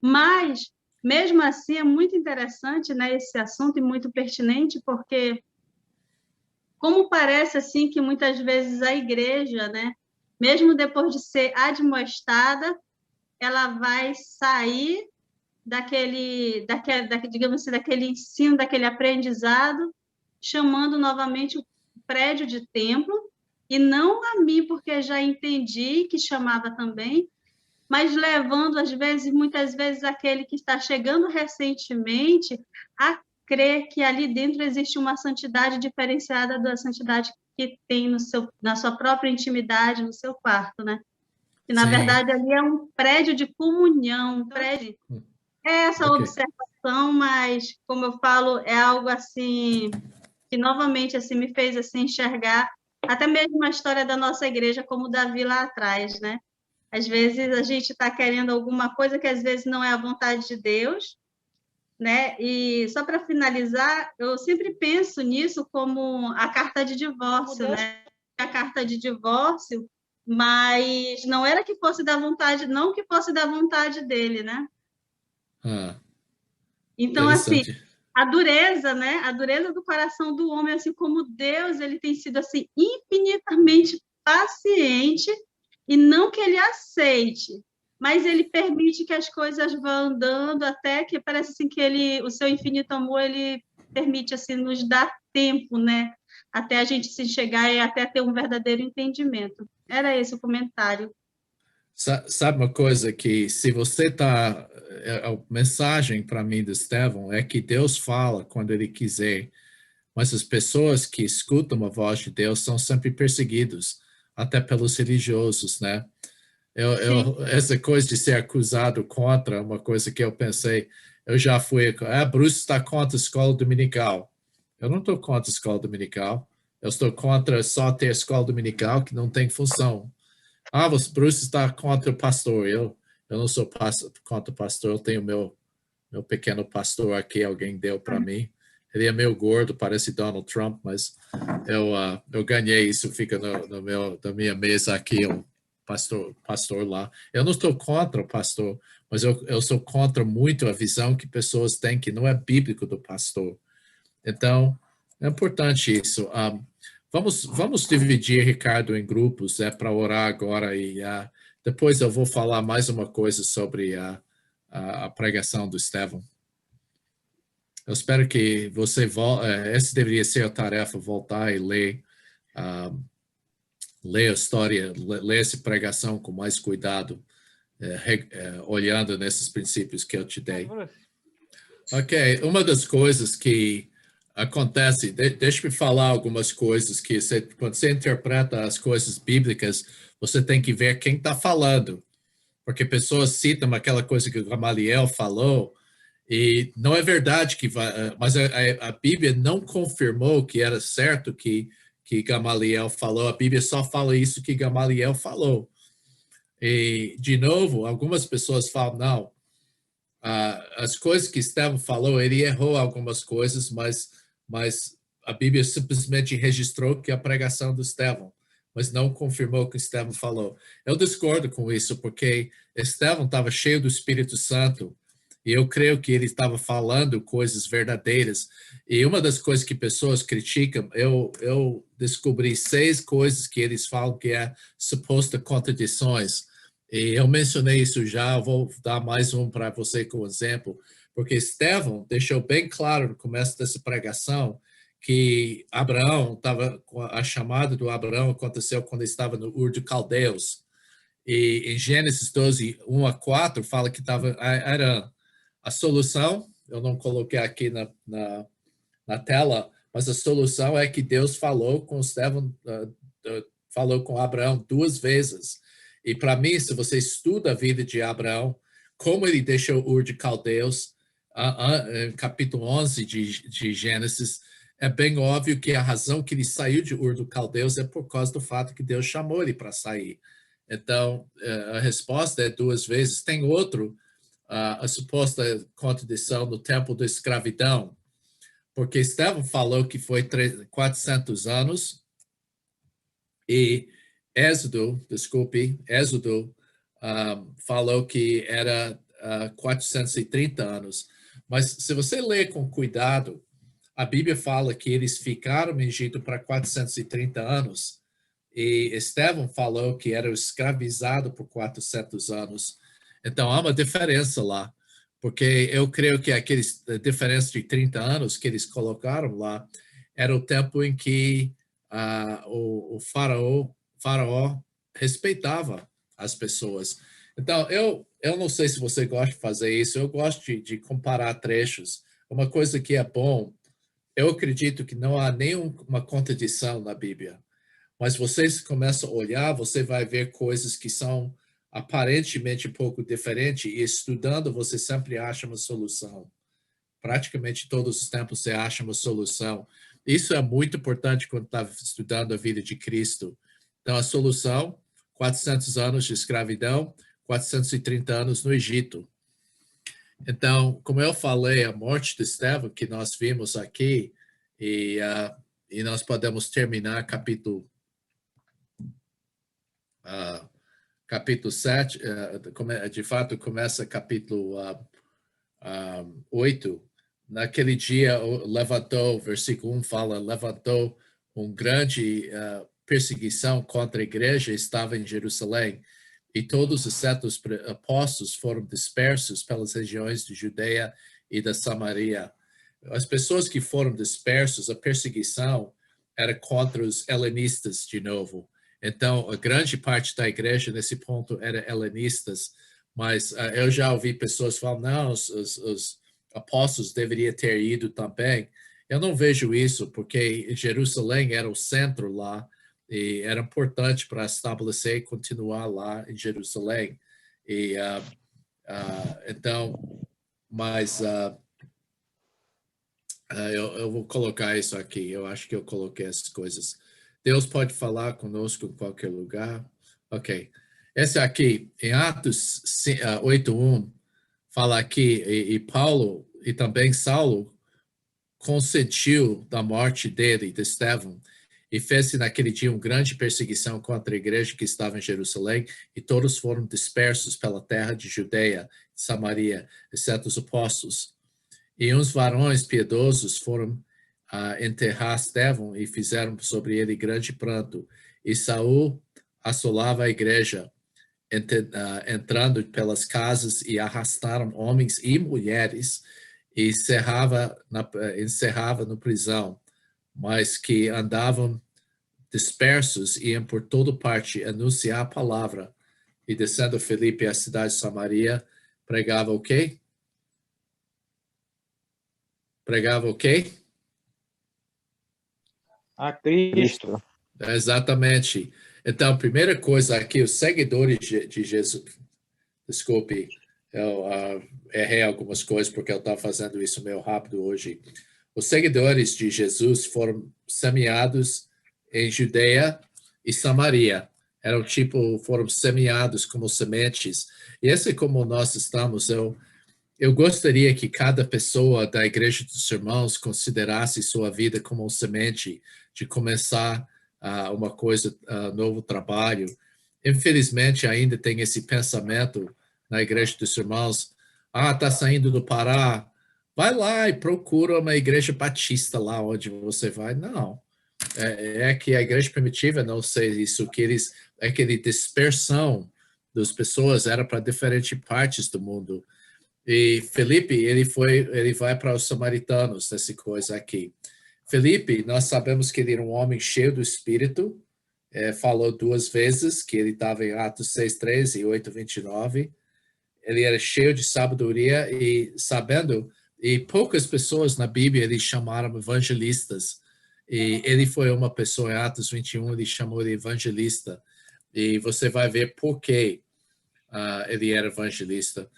Mas, mesmo assim, é muito interessante, né, esse assunto e muito pertinente, porque como parece assim que muitas vezes a igreja, né, mesmo depois de ser admoestada, ela vai sair digamos assim, daquele ensino, daquele aprendizado, chamando novamente o prédio de templo, e não a mim, porque já entendi que chamava também, mas levando, muitas vezes, aquele que está chegando recentemente a crer que ali dentro existe uma santidade diferenciada da santidade que tem na sua própria intimidade, no seu quarto, né? Que, na verdade, ali é um prédio de comunhão, um prédio... essa observação, mas, como eu falo, é algo assim que novamente assim me fez assim enxergar até mesmo a história da nossa igreja como Davi lá atrás, né? Às vezes a gente está querendo alguma coisa que às vezes não é a vontade de Deus, né? E só para finalizar, eu sempre penso nisso como a carta de divórcio, né? A carta de divórcio, mas não era que fosse da vontade, não que fosse da vontade dele, né? Então, assim, a dureza, né? A dureza do coração do homem, assim como Deus, ele tem sido assim infinitamente paciente, e não que ele aceite, mas ele permite que as coisas vão andando até que parece assim que o seu infinito amor, ele permite assim nos dar tempo, né? Até a gente se chegar e até ter um verdadeiro entendimento. Era esse o comentário. Sabe uma coisa que, se você está... A mensagem para mim do Estevão é que Deus fala quando Ele quiser, mas as pessoas que escutam a voz de Deus são sempre perseguidos, até pelos religiosos, né? Essa coisa de ser acusado contra, uma coisa que eu pensei, eu já fui... Bruce está contra a escola dominical. Eu não estou contra a escola dominical, eu estou contra só ter a escola dominical que não tem função. Bruce está contra o pastor. Eu não sou contra o pastor, eu tenho meu pequeno pastor aqui, alguém deu para mim. Ele é meio gordo, parece Donald Trump, mas eu ganhei isso, fica na minha mesa aqui, pastor lá. Eu não estou contra o pastor, mas eu sou contra muito a visão que pessoas têm que não é bíblico do pastor. Então, é importante isso. Vamos dividir, Ricardo, em grupos para orar agora e depois eu vou falar mais uma coisa sobre a pregação do Estevão. Eu espero que você volte. Essa deveria ser a tarefa, voltar e ler a história, ler essa pregação com mais cuidado, olhando nesses princípios que eu te dei. Ok, uma das coisas que acontece, deixa-me falar algumas coisas que quando você interpreta as coisas bíblicas, você tem que ver quem está falando, porque pessoas citam aquela coisa que o Gamaliel falou, e não é verdade mas a Bíblia não confirmou que era certo que Gamaliel falou, a Bíblia só fala isso que Gamaliel falou. E, de novo, algumas pessoas falam, não, as coisas que Estevão falou, ele errou algumas coisas, mas a Bíblia simplesmente registrou que a pregação do Estevão, mas não confirmou o que Estevão falou. Eu discordo com isso, porque Estevão estava cheio do Espírito Santo, e eu creio que ele estava falando coisas verdadeiras. E uma das coisas que pessoas criticam, eu descobri 6 coisas que eles falam que é suposta contradições. E eu mencionei isso já, vou dar mais um para você como exemplo, porque Estevão deixou bem claro no começo dessa pregação que Abraão a chamada do Abraão aconteceu quando ele estava no Ur de Caldeus. E em Gênesis 12, 1-4, fala que estava em Arã. A solução, eu não coloquei aqui na tela, mas a solução é que Deus falou com Estevão, falou com Abraão 2 vezes. E para mim, se você estuda a vida de Abraão, como ele deixou Ur de Caldeus, capítulo 11 de Gênesis, é bem óbvio que a razão que ele saiu de Ur de Caldeus é por causa do fato que Deus chamou ele para sair. Então, a resposta é 2 vezes. Tem outro, a suposta contradição no tempo da escravidão, porque Estevão falou que foi 400 anos e Êxodo falou que era 430 anos. Mas se você ler com cuidado, a Bíblia fala que eles ficaram no Egito para 430 anos e Estevão falou que era escravizado por 400 anos. Então, há uma diferença lá, porque eu creio que a diferença de 30 anos que eles colocaram lá era o tempo em que o faraó respeitava as pessoas. Então, eu não sei se você gosta de fazer isso, eu gosto de comparar trechos. Uma coisa que é bom, eu acredito que não há nenhuma contradição na Bíblia, mas vocês começam a olhar, você vai ver coisas que são aparentemente um pouco diferentes, e estudando você sempre acha uma solução. Praticamente todos os tempos você acha uma solução. Isso é muito importante quando está estudando a vida de Cristo. Então, a solução, 400 anos de escravidão, 430 anos no Egito. Então, como eu falei, a morte de Estevão, que nós vimos aqui, e nós podemos terminar capítulo 7, de fato começa capítulo 8. Naquele dia levantou, versículo 1 fala, levantou grande perseguição contra a igreja, estava em Jerusalém, e todos os 7 apóstolos foram dispersos pelas regiões de Judeia e da Samaria. As pessoas que foram dispersos, a perseguição era contra os helenistas de novo. Então, a grande parte da igreja nesse ponto era helenistas, mas eu já ouvi pessoas falar, não, os apóstolos deveriam ter ido também. Eu não vejo isso, porque Jerusalém era o centro lá, e era importante para estabelecer e continuar lá em Jerusalém. E, então, mas eu vou colocar isso aqui, eu acho que eu coloquei essas coisas. Deus pode falar conosco em qualquer lugar. Ok. Esse aqui, em Atos 8:1, fala aqui, e Paulo e também Saulo consentiu da morte dele, de Estevão, E fez-se naquele dia uma grande perseguição contra a igreja que estava em Jerusalém, e todos foram dispersos pela terra de Judeia, Samaria, exceto os apóstolos. E uns varões piedosos foram enterrar Estevão e fizeram sobre ele grande pranto. E Saul assolava a igreja, entrando pelas casas, e arrastaram homens e mulheres e encerrava no prisão, mas que andavam dispersos, iam por toda parte anunciar a palavra. E descendo Filipe à cidade de Samaria, pregava o quê? Pregava o quê? A Cristo. Exatamente. Então, primeira coisa aqui, os seguidores de Jesus... Desculpe, eu errei algumas coisas porque eu estava fazendo isso meio rápido hoje. Os seguidores de Jesus foram semeados em Judeia e Samaria. Foram semeados como sementes. E esse é como nós estamos. Eu gostaria que cada pessoa da Igreja dos Irmãos considerasse sua vida como uma semente de começar uma coisa, novo trabalho. Infelizmente, ainda tem esse pensamento na Igreja dos Irmãos: está saindo do Pará, vai lá e procura uma igreja batista lá onde você vai. Não. É que a igreja primitiva, não sei isso, aquele dispersão das pessoas era para diferentes partes do mundo. E Felipe, ele vai para os samaritanos, essa coisa aqui. Felipe, nós sabemos que ele era um homem cheio do Espírito, falou 2 vezes que ele estava em Atos 6:13 e 8:29. Ele era cheio de sabedoria e poucas pessoas na Bíblia ele chamaram evangelistas. E ele foi uma pessoa, em Atos 21, ele chamou de evangelista. E você vai ver por que ele era evangelista.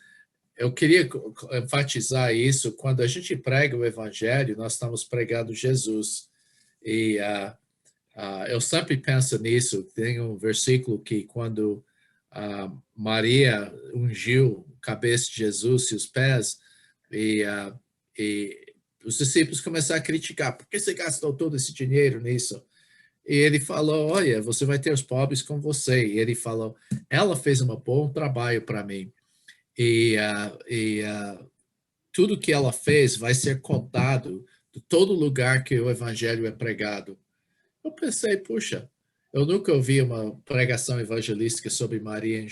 Eu queria enfatizar isso. Quando a gente prega o evangelho, nós estamos pregando Jesus. E eu sempre penso nisso. Tem um versículo que quando Maria ungiu a cabeça de Jesus e os pés, e os discípulos começaram a criticar: por que você gastou todo esse dinheiro nisso? E ele falou: olha, você vai ter os pobres com você. E ele falou: ela fez um bom trabalho para mim. E tudo que ela fez vai ser contado de todo lugar que o evangelho é pregado. Eu pensei: puxa, eu nunca ouvi uma pregação evangelística sobre Maria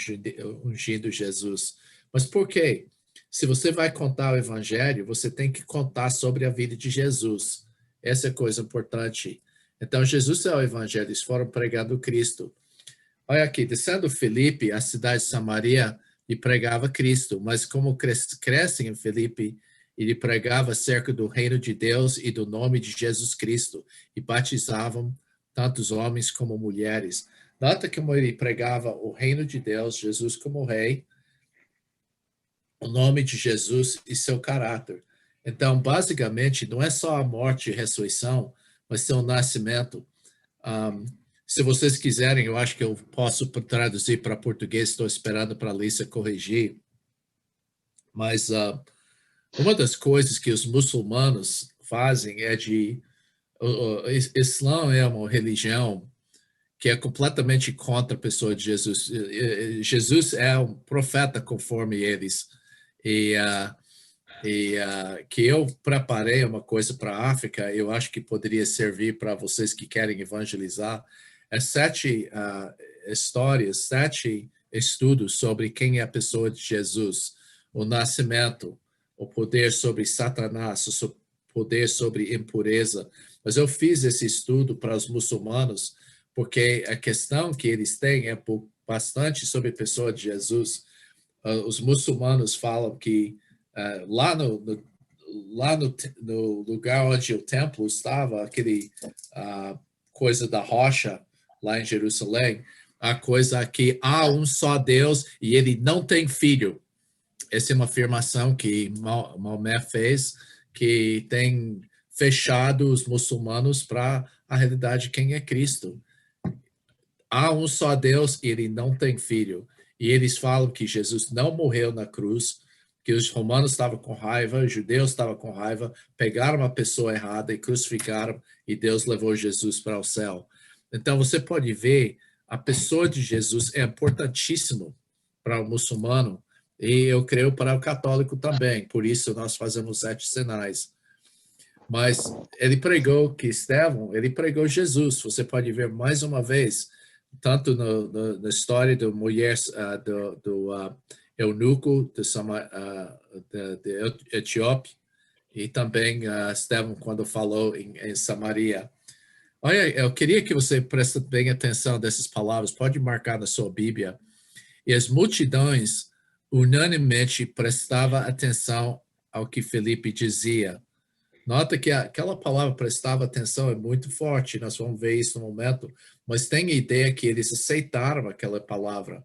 ungindo Jesus. Mas por quê? Se você vai contar o evangelho, você tem que contar sobre a vida de Jesus. Essa é a coisa importante. Então, Jesus é o evangelho, eles foram pregando Cristo. Olha aqui, descendo Filipe, a cidade de Samaria, e pregava Cristo. Mas como crescem em Filipe, ele pregava acerca do reino de Deus e do nome de Jesus Cristo, e batizavam tantos homens como mulheres. Nota como ele pregava o reino de Deus, Jesus como rei, o nome de Jesus e seu caráter. Então, basicamente, não é só a morte e a ressurreição, mas seu nascimento. Se vocês quiserem, eu acho que eu posso traduzir para português, estou esperando para a Lisa corrigir. Mas uma das coisas que os muçulmanos fazem é o Islã é uma religião que é completamente contra a pessoa de Jesus. Jesus é um profeta conforme eles. E que eu preparei uma coisa para a África, eu acho que poderia servir para vocês que querem evangelizar. 7 histórias, 7 estudos sobre quem é a pessoa de Jesus, o nascimento, o poder sobre Satanás, o poder sobre impureza. Mas eu fiz esse estudo para os muçulmanos, porque a questão que eles têm é bastante sobre a pessoa de Jesus. Os muçulmanos falam que lá no lugar onde o templo estava, aquele coisa da rocha lá em Jerusalém, a coisa que há um só Deus e ele não tem filho. Essa é uma afirmação que Maomé fez, que tem fechado os muçulmanos para a realidade de quem é Cristo. Há um só Deus e ele não tem filho. E eles falam que Jesus não morreu na cruz, que os romanos estavam com raiva, os judeus estavam com raiva, pegaram uma pessoa errada e crucificaram, e Deus levou Jesus para o céu. Então, você pode ver, a pessoa de Jesus é importantíssimo para o muçulmano, e eu creio para o católico também, por isso nós fazemos 7 sinais. Mas ele pregou que Estevão, ele pregou Jesus, você pode ver mais uma vez, tanto na história da mulher, do eunuco de Etiópia, e também Estevão quando falou em Samaria. Olha, eu queria que você preste bem atenção dessas palavras, pode marcar na sua Bíblia. E as multidões unanimemente prestavam atenção ao que Felipe dizia. Nota que aquela palavra prestava atenção é muito forte, nós vamos ver isso no momento, mas tenha ideia que eles aceitaram aquela palavra,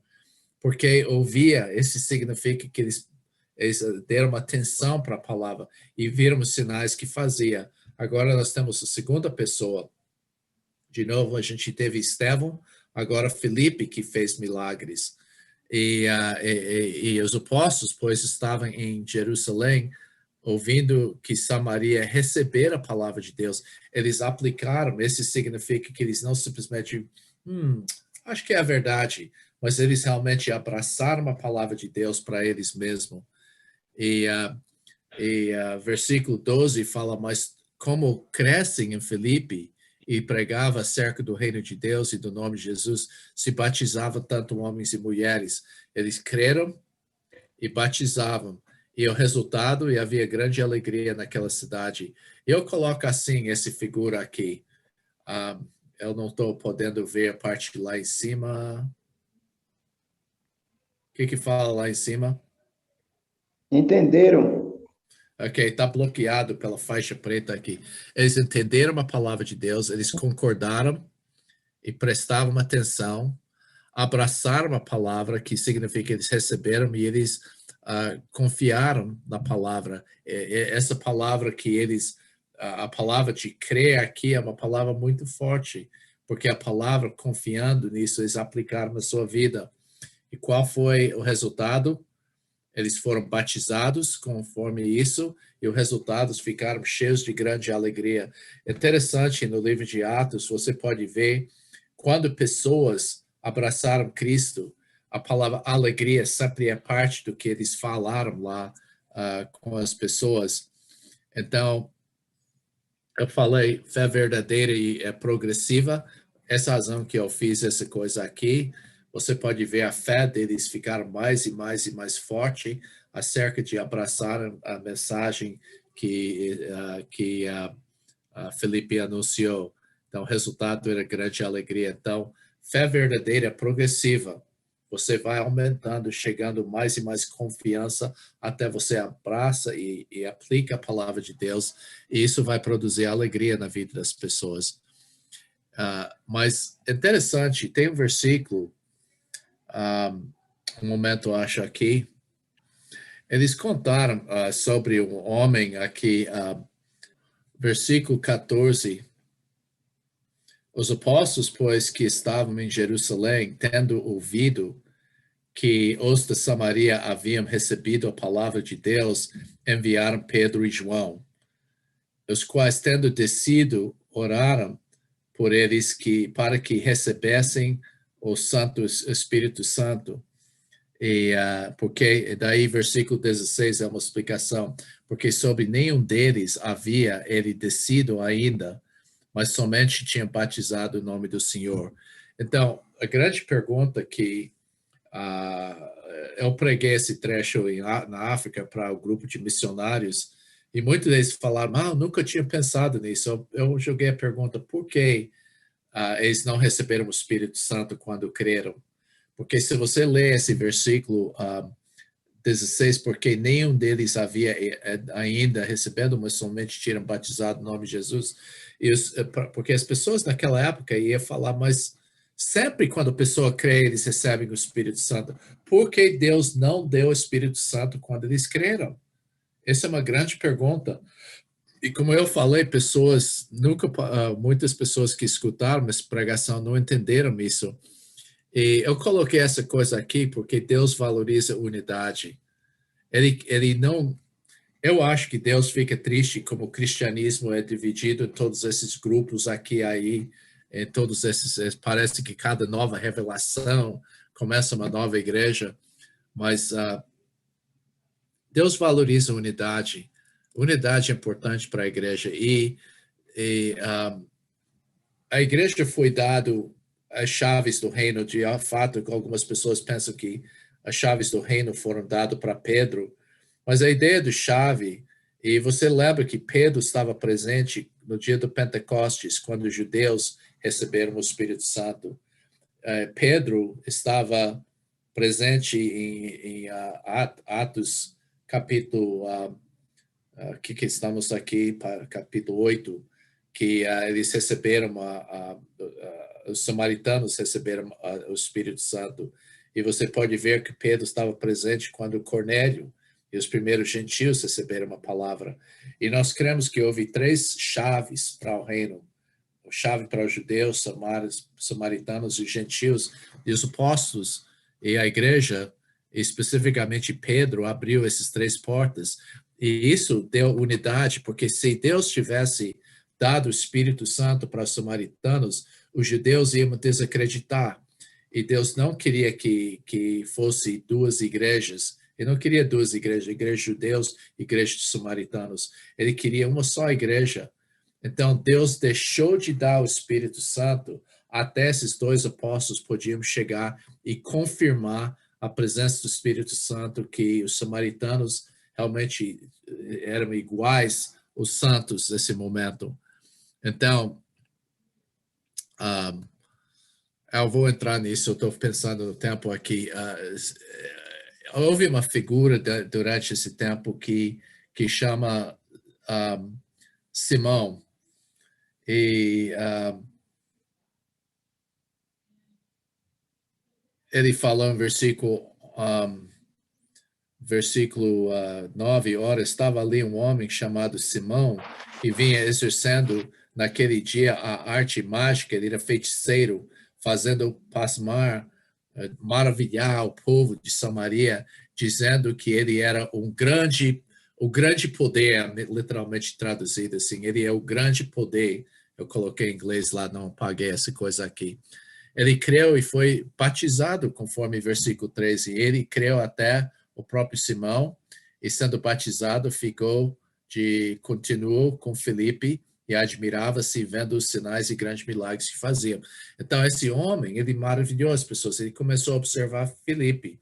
porque ouvia, esse significa que eles deram atenção para a palavra e viram os sinais que fazia. Agora nós temos a segunda pessoa. De novo, a gente teve Estevão, agora Felipe que fez milagres. E os apóstolos, pois, estavam em Jerusalém, ouvindo que Samaria recebera a palavra de Deus. Eles aplicaram, esse significa que eles não simplesmente, acho que é a verdade, mas eles realmente abraçaram a palavra de Deus para eles mesmos. E versículo 12 fala, mas como crescem em Filipe, e pregava acerca do reino de Deus e do nome de Jesus, se batizava tanto homens e mulheres. Eles creram e batizavam. E o resultado, e havia grande alegria naquela cidade. Eu coloco assim, essa figura aqui. Eu não estou podendo ver a parte lá em cima. O que fala lá em cima? Entenderam. Ok, está bloqueado pela faixa preta aqui. Eles entenderam a palavra de Deus, eles concordaram e prestavam atenção, abraçaram a palavra, que significa que eles receberam e eles confiaram na palavra. Essa palavra que eles, a palavra de crer aqui é uma palavra muito forte, porque a palavra, confiando nisso, eles aplicaram na sua vida. E qual foi o resultado? Eles foram batizados conforme isso, e os resultados ficaram cheios de grande alegria. Interessante, no livro de Atos, você pode ver, quando pessoas abraçaram Cristo, a palavra alegria sempre é parte do que eles falaram lá com as pessoas. Então, eu falei, fé verdadeira e progressiva, essa razão que eu fiz essa coisa aqui. Você pode ver a fé deles ficar mais e mais e mais forte acerca de abraçar a mensagem que Felipe anunciou. Então, o resultado era grande alegria. Então, fé verdadeira progressiva. Você vai aumentando, chegando mais e mais confiança até você abraça e aplica a palavra de Deus. E isso vai produzir alegria na vida das pessoas. Mas interessante, tem um versículo, um momento eu acho aqui, eles contaram sobre um homem aqui, versículo 14, os apóstolos, pois, que estavam em Jerusalém, tendo ouvido que os de Samaria haviam recebido a palavra de Deus, enviaram Pedro e João, os quais, tendo descido, oraram por eles para que recebessem o Espírito Santo. E porque daí versículo 16 é uma explicação, porque sobre nenhum deles havia ele descido ainda, mas somente tinha batizado o nome do Senhor. Então, a grande pergunta que eu preguei esse trecho na África para o grupo de missionários, e muitos deles falaram, nunca tinha pensado nisso. Eu joguei a pergunta, por que eles não receberam o Espírito Santo quando creram? Porque se você lê esse versículo 16, porque nenhum deles havia ainda recebendo, mas somente tinham batizado no nome de Jesus, porque as pessoas naquela época iam falar, mas sempre quando a pessoa crê, eles recebem o Espírito Santo. Por que Deus não deu o Espírito Santo quando eles creram? Essa é uma grande pergunta. E como eu falei, muitas pessoas que escutaram essa pregação não entenderam isso. E eu coloquei essa coisa aqui porque Deus valoriza a unidade. Ele não... Eu acho que Deus fica triste como o cristianismo é dividido em todos esses grupos aqui e aí. em todos esses, parece que cada nova revelação começa uma nova igreja, mas Deus valoriza a unidade. Unidade é importante para a igreja e a igreja foi dado as chaves do reino. De fato, algumas pessoas pensam que as chaves do reino foram dadas para Pedro, mas a ideia do chave, e você lembra que Pedro estava presente no dia do Pentecostes, quando os judeus receberam o Espírito Santo. Pedro estava presente em Atos, capítulo, que estamos aqui, para capítulo 8, que eles receberam, os samaritanos receberam o Espírito Santo. E você pode ver que Pedro estava presente quando Cornélio e os primeiros gentios receberam uma palavra. E nós cremos que houve 3 chaves para o reino. A chave para os judeus, samaritanos e gentios. E os apóstolos e a igreja, especificamente Pedro, abriu essas 3 portas. E isso deu unidade, porque se Deus tivesse dado o Espírito Santo para os samaritanos, os judeus iam desacreditar. E Deus não queria que fosse 2 igrejas. Ele não queria 2 igrejas, igreja de judeus e igreja de samaritanos. Ele queria uma só igreja. Então, Deus deixou de dar o Espírito Santo até esses 2 apóstolos podiam chegar e confirmar a presença do Espírito Santo, que os samaritanos realmente eram iguais aos santos nesse momento. Então, eu vou entrar nisso, eu estou pensando no tempo aqui. Houve uma figura durante esse tempo que chama Simão. E ele falou em versículo 9, ora, estava ali um homem chamado Simão, que vinha exercendo naquele dia a arte mágica, ele era feiticeiro, fazendo pasmar, maravilhar o povo de Samaria, dizendo que ele era o grande poder, literalmente traduzido assim, ele é o grande poder. Eu coloquei em inglês lá, não paguei essa coisa aqui. Ele creu e foi batizado, conforme versículo 13. Ele creu até o próprio Simão, e sendo batizado, continuou com Filipe e admirava-se vendo os sinais e grandes milagres que faziam. Então, esse homem, ele maravilhou as pessoas. Ele começou a observar Filipe.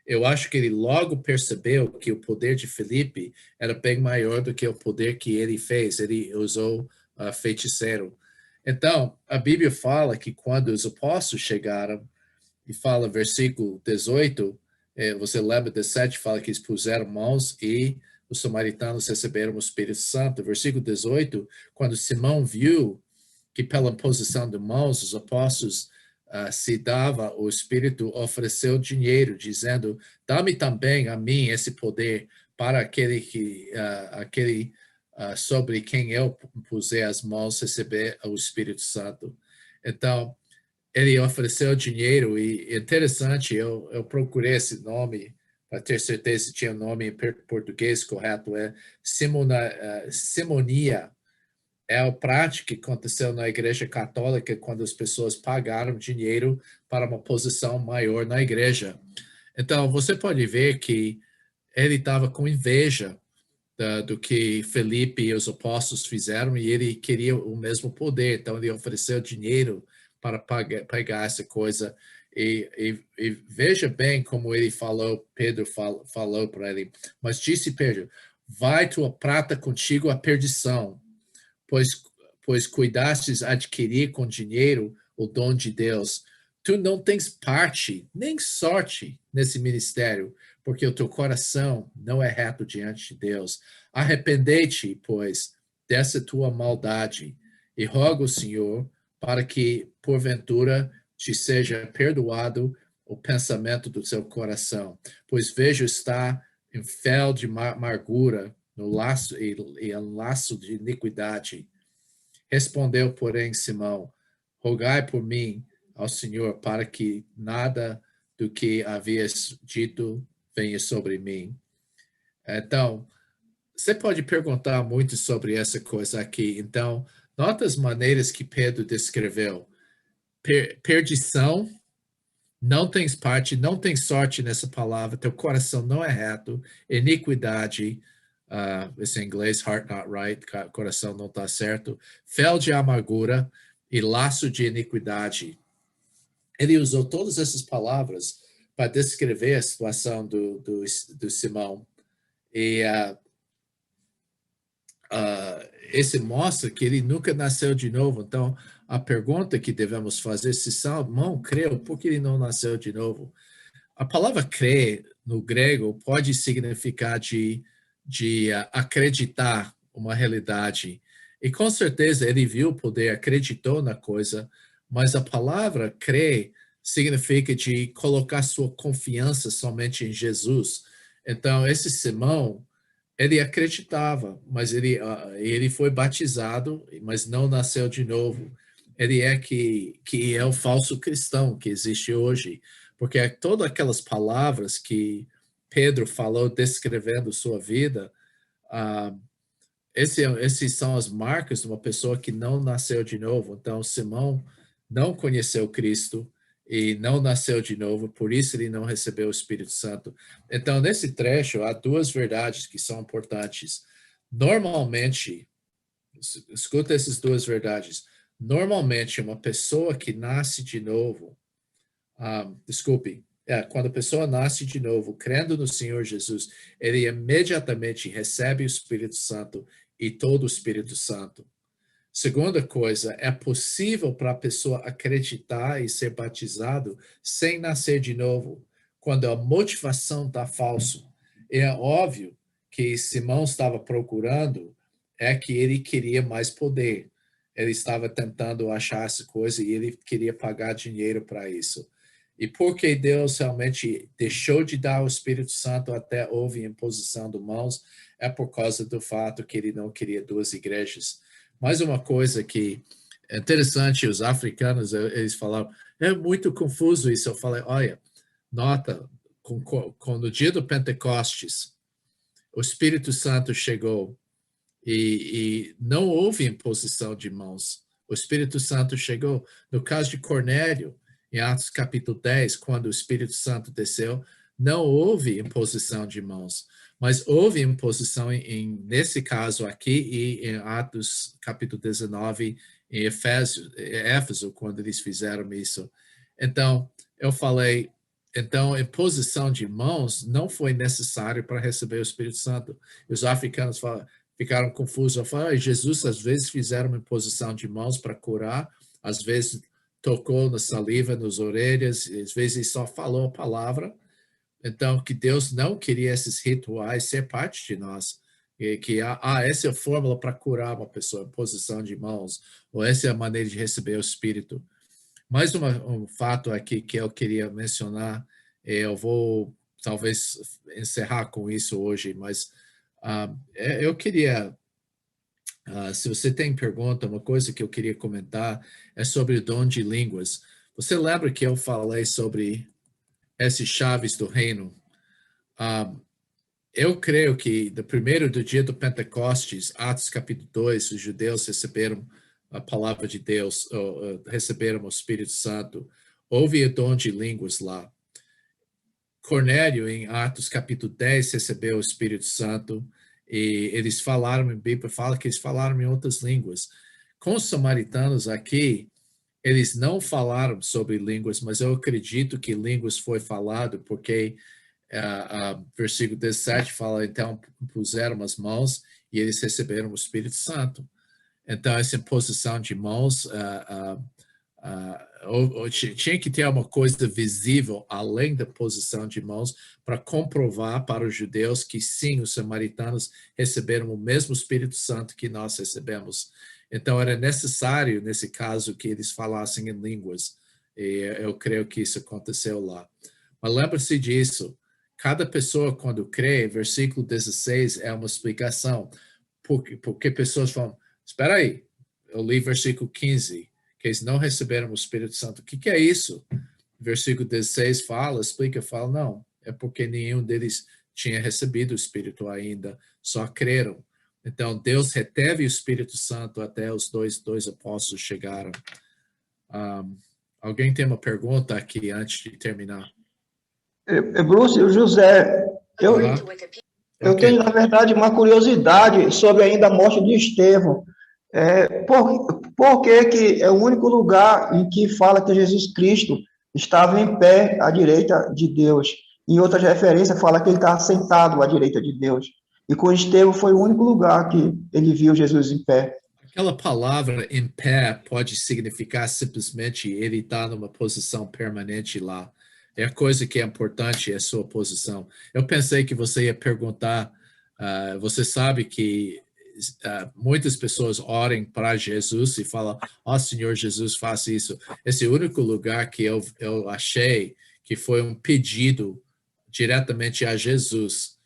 Eu acho que ele logo percebeu que o poder de Filipe era bem maior do que o poder que ele fez. Ele usou feiticeiro. Então, a Bíblia fala que quando os apóstolos chegaram, e fala versículo 18, você lembra 17, fala que eles puseram mãos e os samaritanos receberam o Espírito Santo. Versículo 18, quando Simão viu que pela posição de mãos os apóstolos se dava o Espírito, ofereceu dinheiro, dizendo, dá-me também a mim esse poder para aquele sobre quem eu puser as mãos receber o Espírito Santo. Então, ele ofereceu dinheiro e interessante, eu procurei esse nome para ter certeza se tinha um nome em português correto, simonia. É a prática que aconteceu na Igreja Católica quando as pessoas pagaram dinheiro para uma posição maior na igreja. Então, você pode ver que ele estava com inveja do que Felipe e os apóstolos fizeram e ele queria o mesmo poder. Então, ele ofereceu dinheiro para pagar essa coisa. E veja bem como ele falou, Pedro falou para ele. Mas disse Pedro, vai tua prata contigo à perdição, pois cuidastes adquirir com dinheiro o dom de Deus. Tu não tens parte, nem sorte nesse ministério, porque o teu coração não é reto diante de Deus. Arrependei-te, pois, dessa tua maldade, e rogo ao Senhor para que, porventura, te seja perdoado o pensamento do seu coração, pois vejo estar em fel de amargura no laço e em laço de iniquidade. Respondeu, porém, Simão, rogai por mim ao Senhor para que nada do que havias dito venha sobre mim. Então, você pode perguntar muito sobre essa coisa aqui. Então, Nota as maneiras que Pedro descreveu. Perdição, não tens parte, não tens sorte nessa palavra, teu coração não é reto, iniquidade, esse em inglês, heart not right, coração não está certo, fel de amargura e laço de iniquidade. Ele usou todas essas palavras para descrever a situação do Simão. E esse mostra que ele nunca nasceu de novo. Então, a pergunta que devemos fazer, se Simão creu, por que ele não nasceu de novo? A palavra crer, no grego, pode significar de acreditar uma realidade. E com certeza ele viu o poder, acreditou na coisa, mas a palavra crer significa de colocar sua confiança somente em Jesus. Então, esse Simão, ele acreditava, mas ele foi batizado, mas não nasceu de novo. Ele é que é o falso cristão que existe hoje, porque todas aquelas palavras que Pedro falou descrevendo sua vida, esses são as marcas de uma pessoa que não nasceu de novo. Então, Simão não conheceu Cristo e não nasceu de novo, por isso ele não recebeu o Espírito Santo. Então, nesse trecho, há duas verdades que são importantes. Normalmente, escuta essas duas verdades. Normalmente, uma pessoa que nasce de novo, quando a pessoa nasce de novo, crendo no Senhor Jesus, ele imediatamente recebe o Espírito Santo e todo o Espírito Santo. Segunda coisa, é possível para a pessoa acreditar e ser batizado sem nascer de novo, quando a motivação está falsa. É óbvio que Simão estava procurando que ele queria mais poder. Ele estava tentando achar essa coisa e ele queria pagar dinheiro para isso. E porque Deus realmente deixou de dar o Espírito Santo até houve imposição de mãos, é por causa do fato que ele não queria duas igrejas. Mais uma coisa que é interessante, os africanos, eles falaram, é muito confuso isso. Eu falei, olha, nota, no dia do Pentecostes, o Espírito Santo chegou e não houve imposição de mãos. O Espírito Santo chegou. No caso de Cornélio, em Atos capítulo 10, quando o Espírito Santo desceu, não houve imposição de mãos, mas houve imposição nesse caso aqui e em Atos capítulo 19, em Éfeso, quando eles fizeram isso. Então, eu falei, então, imposição de mãos não foi necessário para receber o Espírito Santo. Os africanos ficaram confusos. Eu falei, Jesus às vezes fizeram uma imposição de mãos para curar, às vezes tocou na saliva, nas orelhas, às vezes só falou a palavra. Então, que Deus não queria esses rituais ser parte de nós. Que essa é a fórmula para curar uma pessoa, posição de mãos, ou essa é a maneira de receber o Espírito. Mais um fato aqui que eu queria mencionar, eu vou talvez encerrar com isso hoje, mas eu queria, se você tem pergunta, uma coisa que eu queria comentar é sobre o dom de línguas. Você lembra que eu falei sobre essas chaves do reino? Eu creio que do dia do Pentecostes, Atos capítulo 2, os judeus receberam a palavra de Deus, receberam o Espírito Santo. Houve o dom de línguas lá. Cornélio, em Atos capítulo 10, recebeu o Espírito Santo e eles falaram, em Bíblia fala que eles falaram em outras línguas. Com os samaritanos aqui, eles não falaram sobre línguas, mas eu acredito que línguas foi falado porque versículo 17 fala, então puseram as mãos e eles receberam o Espírito Santo. Então, essa imposição de mãos, tinha que ter uma coisa visível além da posição de mãos para comprovar para os judeus que sim, os samaritanos receberam o mesmo Espírito Santo que nós recebemos. Então, era necessário, nesse caso, que eles falassem em línguas. E eu creio que isso aconteceu lá. Mas lembre-se disso. Cada pessoa, quando crê, versículo 16 é uma explicação. Porque pessoas falam, espera aí, eu li versículo 15, que eles não receberam o Espírito Santo. O que é isso? Versículo 16 explica, não, é porque nenhum deles tinha recebido o Espírito ainda, só creram. Então, Deus reteve o Espírito Santo até os dois apóstolos chegaram. Alguém tem uma pergunta aqui antes de terminar? Bruce, José, eu tenho, na verdade, uma curiosidade sobre ainda a morte de Estevão. Por que é o único lugar em que fala que Jesus Cristo estava em pé à direita de Deus? Em outras referências, fala que ele estava sentado à direita de Deus. E com Estevão foi o único lugar que ele viu Jesus em pé. Aquela palavra em pé pode significar simplesmente ele está numa posição permanente lá. É a coisa que é importante, é a sua posição. Eu pensei que você ia perguntar, você sabe que muitas pessoas orem para Jesus e falam, Senhor Jesus, faça isso. Esse é o único lugar que eu achei que foi um pedido diretamente a Jesus.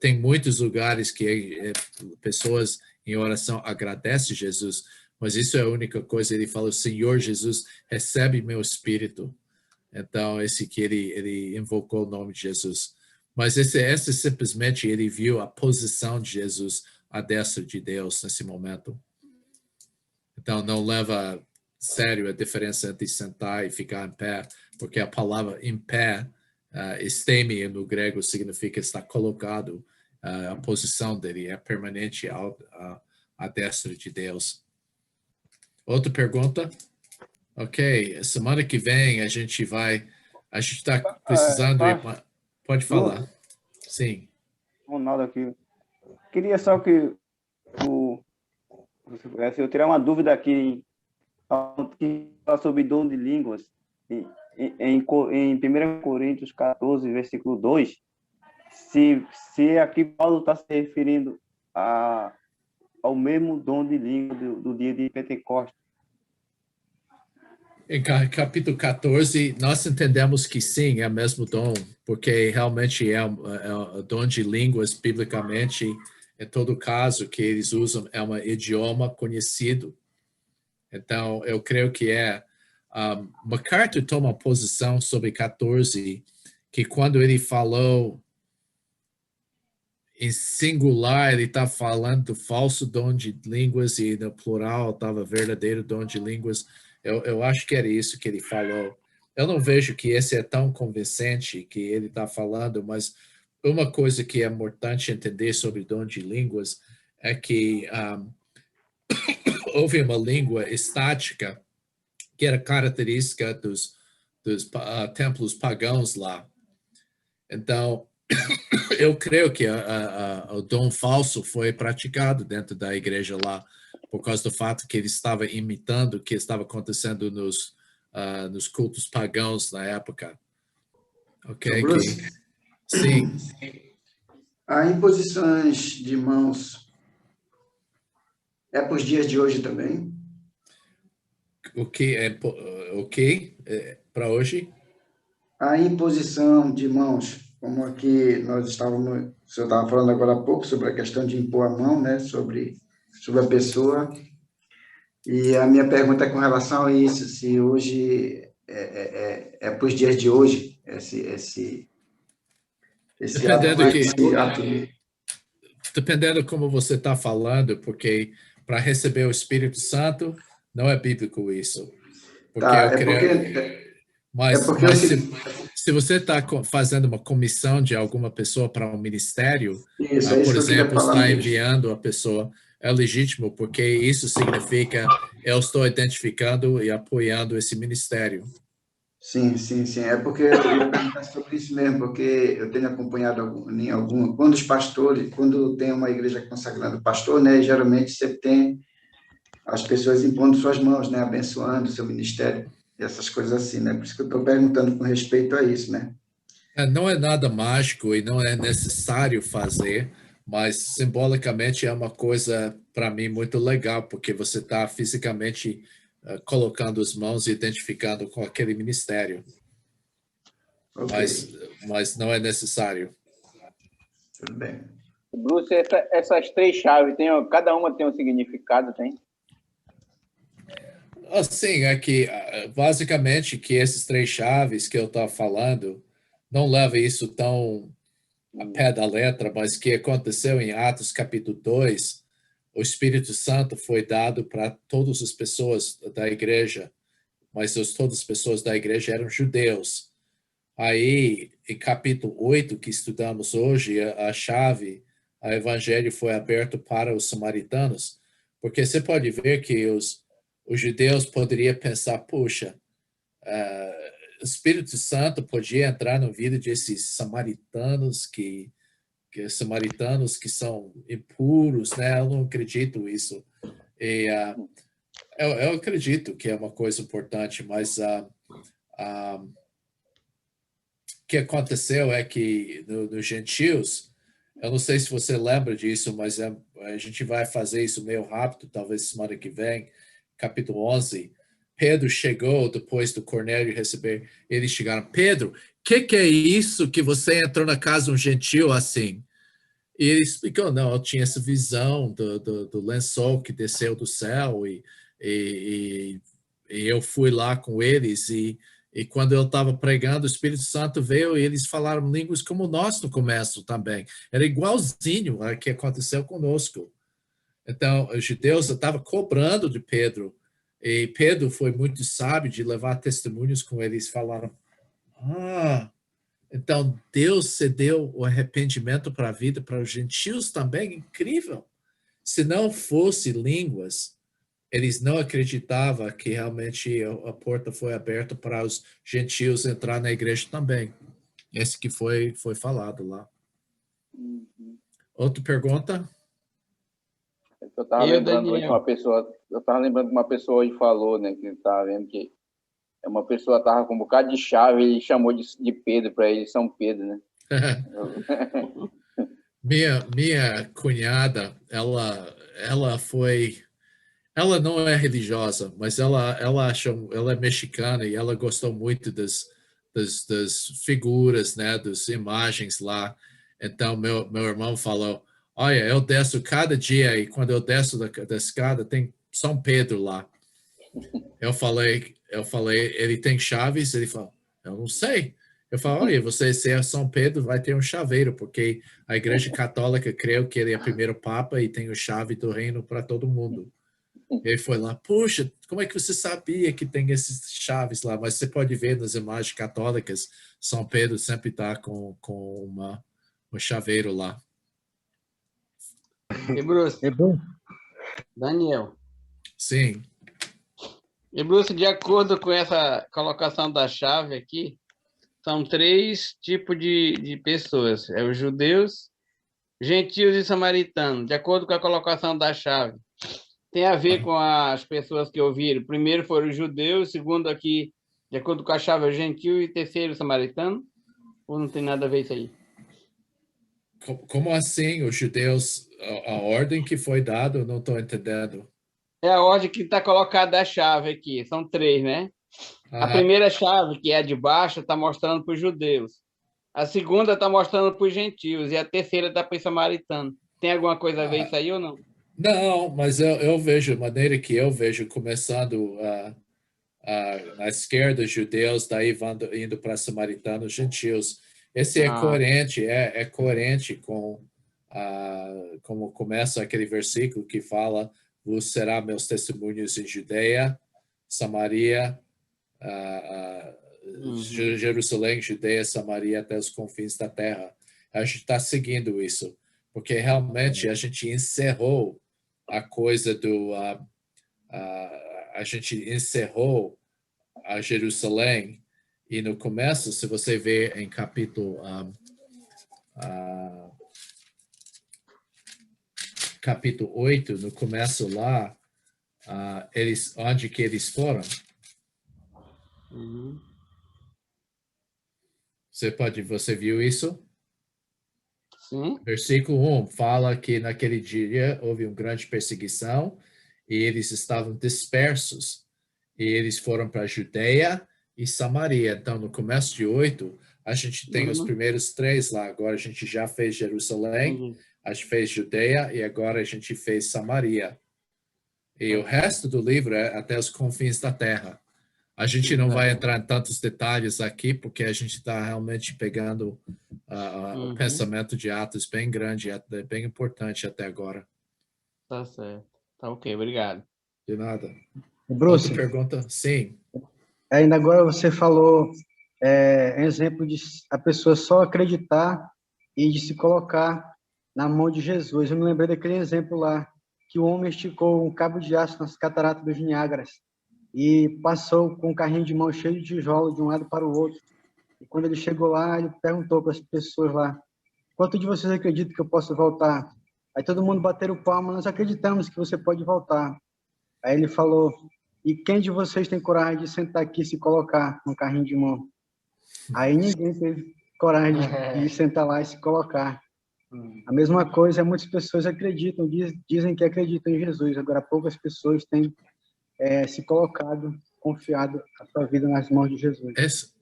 Tem muitos lugares que pessoas em oração agradecem Jesus, mas isso é a única coisa. Ele fala, Senhor Jesus, recebe meu espírito. Então, esse que ele invocou o nome de Jesus. Mas esse simplesmente ele viu a posição de Jesus à destra de Deus nesse momento. Então, não leva a sério a diferença entre sentar e ficar em pé, porque a palavra em pé, esteme no grego, significa estar colocado, a posição dele é permanente à destra de Deus. Outra pergunta? Ok, semana que vem a gente está precisando... Pode falar. Sim. Ronaldo aqui. Queria só que eu tirar uma dúvida aqui que fala sobre dom de línguas em 1 Coríntios 14, versículo 2, se aqui Paulo está se referindo ao mesmo dom de língua do dia de Pentecostes. Em capítulo 14, nós entendemos que sim, é o mesmo dom, porque realmente é o dom de línguas, biblicamente, em todo caso que eles usam, é um idioma conhecido. Então, eu creio que MacArthur toma uma posição sobre 14, que quando ele falou em singular, ele está falando do falso dom de línguas e no plural estava verdadeiro dom de línguas. Eu acho que era isso que ele falou. Eu não vejo que esse é tão convincente que ele está falando, mas uma coisa que é importante entender sobre dom de línguas é que houve uma língua estática que era característica dos templos pagãos lá. Então, eu creio que o dom falso foi praticado dentro da igreja lá, por causa do fato que ele estava imitando o que estava acontecendo nos cultos pagãos na época. Ok? Sim. Há imposições de mãos para os dias de hoje também? O que para hoje? A imposição de mãos, como aqui o senhor estava falando agora há pouco sobre a questão de impor a mão, né, sobre a pessoa. E a minha pergunta é com relação a isso, se hoje é para os dias de hoje, esse dependendo como você está falando, porque para receber o Espírito Santo não é bíblico isso. Mas se você está fazendo uma comissão de alguma pessoa para um ministério, por exemplo, está enviando a pessoa, é legítimo, porque isso significa eu estou identificando e apoiando esse ministério. Sim. É porque eu ia perguntar sobre isso mesmo, porque eu tenho acompanhado quando os pastores, quando tem uma igreja consagrando pastor, né, geralmente sempre tem as pessoas impondo suas mãos, né, abençoando o seu ministério, e essas coisas assim, né? Por isso que eu estou perguntando com respeito a isso, né? Não é nada mágico e não é necessário fazer, mas simbolicamente é uma coisa, para mim, muito legal, porque você está fisicamente colocando as mãos e identificando com aquele ministério. Okay. Mas não é necessário. Tudo bem. Bruce, essas três chaves, cada uma tem um significado, tem? Sim, é que basicamente que essas três chaves que eu estou falando não leva isso tão a pé da letra, mas que aconteceu em Atos capítulo 2, o Espírito Santo foi dado para todas as pessoas da igreja, mas todas as pessoas da igreja eram judeus. Aí, em capítulo 8, que estudamos hoje, a chave, o evangelho foi aberto para os samaritanos, porque você pode ver que os judeus poderiam pensar, puxa, o Espírito Santo podia entrar na vida desses samaritanos que são impuros, né? Eu não acredito nisso. E eu acredito que é uma coisa importante, mas o que aconteceu é que nos gentios, eu não sei se você lembra disso, mas a gente vai fazer isso meio rápido, talvez semana que vem, capítulo 11. Pedro chegou depois do Cornélio receber. Eles chegaram, Pedro, que é isso que você entrou na casa de um gentil assim? E ele explicou, não, eu tinha essa visão do lençol que desceu do céu e eu fui lá com eles e quando eu estava pregando, o Espírito Santo veio e eles falaram línguas como nós no começo também. Era igualzinho ao que aconteceu conosco. Então, os judeus estavam cobrando de Pedro e Pedro foi muito sábio de levar testemunhos com eles. Falaram, então Deus cedeu o arrependimento para a vida para os gentios também. Incrível. Se não fosse línguas, eles não acreditavam que realmente a porta foi aberta para os gentios entrar na igreja também. Esse que foi falado lá. Outra pergunta? Eu estava lembrando hoje de uma pessoa hoje falou, né, que estava vendo que uma pessoa estava com um bocado de chave e chamou de Pedro para ele, São Pedro, né? minha cunhada, ela não é religiosa, mas ela é mexicana e ela gostou muito das figuras, né, das imagens lá. Então meu irmão falou, olha, eu desço cada dia e quando eu desço da escada tem São Pedro lá. Eu falei, ele tem chaves? Ele falou, eu não sei. Eu falo, olha, você ser São Pedro vai ter um chaveiro, porque a Igreja Católica creu que ele é o primeiro Papa e tem a chave do reino para todo mundo. Ele foi lá, puxa, como é que você sabia que tem essas chaves lá? Mas você pode ver nas imagens católicas, São Pedro sempre está com um chaveiro lá. E Bruce? Daniel. Sim. E Bruce, de acordo com essa colocação da chave aqui, são 3 tipos de pessoas. É os judeus, gentios e samaritanos, de acordo com a colocação da chave. Tem a ver com as pessoas que ouviram. Primeiro foram os judeus, segundo aqui, de acordo com a chave, o gentil e terceiro o samaritano? Ou não tem nada a ver isso aí? Como assim os judeus, a ordem que foi dada, eu não estou entendendo. É a ordem que está colocada a chave aqui, são 3, né? A primeira chave, que é a de baixo, está mostrando para os judeus. A segunda está mostrando para os gentios e a terceira está para os samaritanos. Tem alguma coisa a ver isso aí ou não? Não, mas eu vejo, a maneira que eu vejo, começando na esquerda, judeus, daí indo para samaritanos, gentios. Esse é coerente, é coerente com como começa aquele versículo que fala, vos será meus testemunhos em Judeia, Samaria, Jerusalém, Judeia, Samaria, até os confins da terra. A gente está seguindo isso, porque realmente a gente encerrou a coisa a gente encerrou a Jerusalém, e no começo, se você vê em capítulo 8, no começo lá, onde que eles foram? Você viu isso? Sim. Versículo 1 fala que naquele dia houve uma grande perseguição e eles estavam dispersos. E eles foram para Judeia e Samaria. Então, no começo de 8, a gente tem os primeiros 3 lá. Agora a gente já fez Jerusalém, a gente fez Judeia e agora a gente fez Samaria. E o resto do livro é até os confins da terra. A gente não vai entrar em tantos detalhes aqui, porque a gente está realmente pegando o pensamento de Atos bem grande, bem importante até agora. Tá certo. Tá ok, obrigado. De nada. Bruce, outra pergunta? Sim. Ainda agora você falou exemplo de a pessoa só acreditar e de se colocar na mão de Jesus. Eu me lembrei daquele exemplo lá, que o homem esticou um cabo de aço nas cataratas dos Niágaras e passou com um carrinho de mão cheio de tijolo de um lado para o outro. E quando ele chegou lá, ele perguntou para as pessoas lá: quanto de vocês acreditam que eu posso voltar? Aí todo mundo bateram palma: nós acreditamos que você pode voltar. Aí ele falou: e quem de vocês tem coragem de sentar aqui e se colocar no carrinho de mão? Aí ninguém teve coragem de sentar lá e se colocar. A mesma coisa, muitas pessoas acreditam, dizem que acreditam em Jesus, agora poucas pessoas têm se colocado, confiado a sua vida nas mãos de Jesus.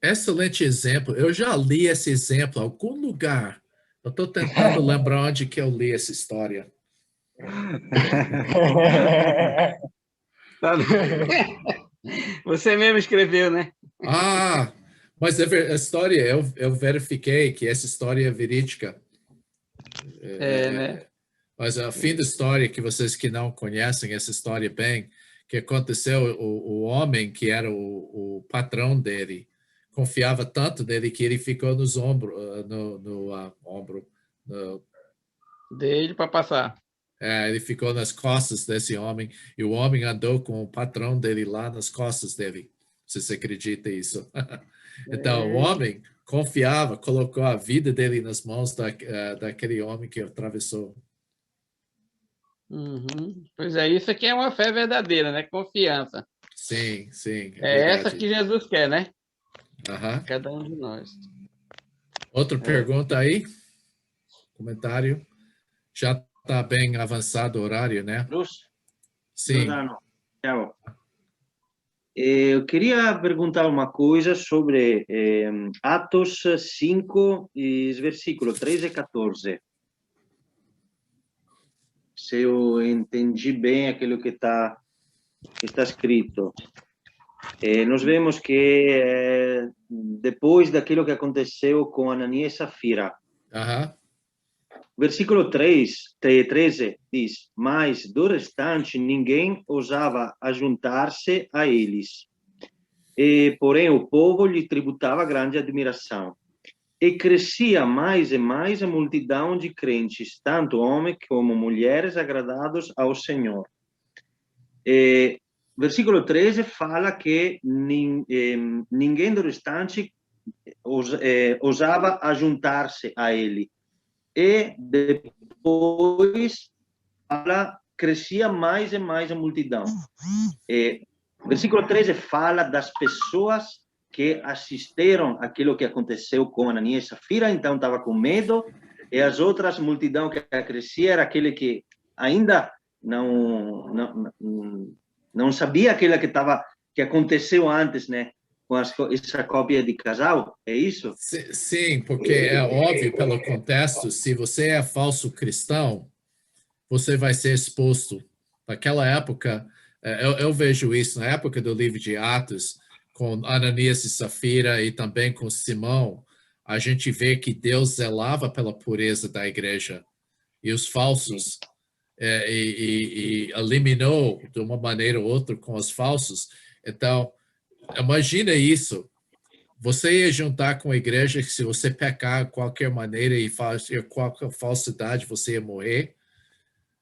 Excelente exemplo. Eu já li esse exemplo em algum lugar. Eu estou tentando lembrar onde que eu li essa história. Você mesmo escreveu, né? Mas a história, eu verifiquei que essa história é verídica. Né? Mas a fim da história, que vocês que não conhecem essa história bem, que aconteceu, o homem que era o patrão dele, confiava tanto nele que ele ficou nos ombros, dele para passar. Ele ficou nas costas desse homem, e o homem andou com o patrão dele lá nas costas dele. Você acredita nisso? Então, o homem confiava, colocou a vida dele nas mãos daquele homem que atravessou. Pois é, isso aqui é uma fé verdadeira, né? Confiança. Sim, sim. É essa que Jesus quer, né? Cada um de nós. Outra pergunta aí? Comentário? Já está bem avançado o horário, né? Bruce? Sim. Tchau. Eu queria perguntar uma coisa sobre Atos 5, versículos 13 e 14. Se eu entendi bem aquilo que está escrito. Nós vemos que depois daquilo que aconteceu com Ananias e Safira, versículo 13 diz: mas do restante ninguém ousava ajuntar-se a eles. Porém o povo lhe tributava grande admiração. E crescia mais e mais a multidão de crentes, tanto homens como mulheres, agradados ao Senhor. Versículo 13 fala que ninguém do restante ousava ajuntar-se a ele. E depois fala, crescia mais e mais a multidão. Versículo 13 fala das pessoas que assistiram aquilo que aconteceu com Ananias e Safira, então estava com medo, e as outras multidão que crescia era aquele que ainda não sabia aquilo que aconteceu antes, né? Com essa cópia de casal, é isso? Sim, porque é óbvio pelo contexto, se você é falso cristão, você vai ser exposto. Naquela época, eu vejo isso, na época do livro de Atos, com Ananias e Safira e também com Simão, a gente vê que Deus zelava pela pureza da igreja. E os falsos, e eliminou de uma maneira ou outra com os falsos. Então, imagina isso. Você ia juntar com a igreja que se você pecar de qualquer maneira e fazer qualquer falsidade, você ia morrer.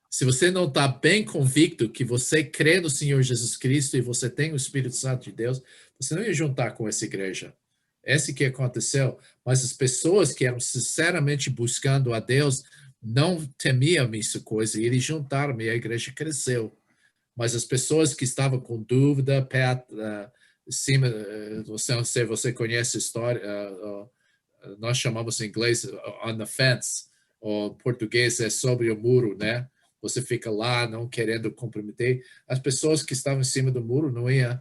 Se você não está bem convicto que você crê no Senhor Jesus Cristo e você tem o Espírito Santo de Deus, você não ia juntar com essa igreja. Esse que aconteceu. Mas as pessoas que eram sinceramente buscando a Deus não temiam essa coisa e eles juntaram e a igreja cresceu. Mas as pessoas que estavam com dúvida, cima, não sei se você conhece a história, nós chamamos em inglês on the fence, ou em português é sobre o muro, né? Você fica lá não querendo comprometer. As pessoas que estavam em cima do muro não iam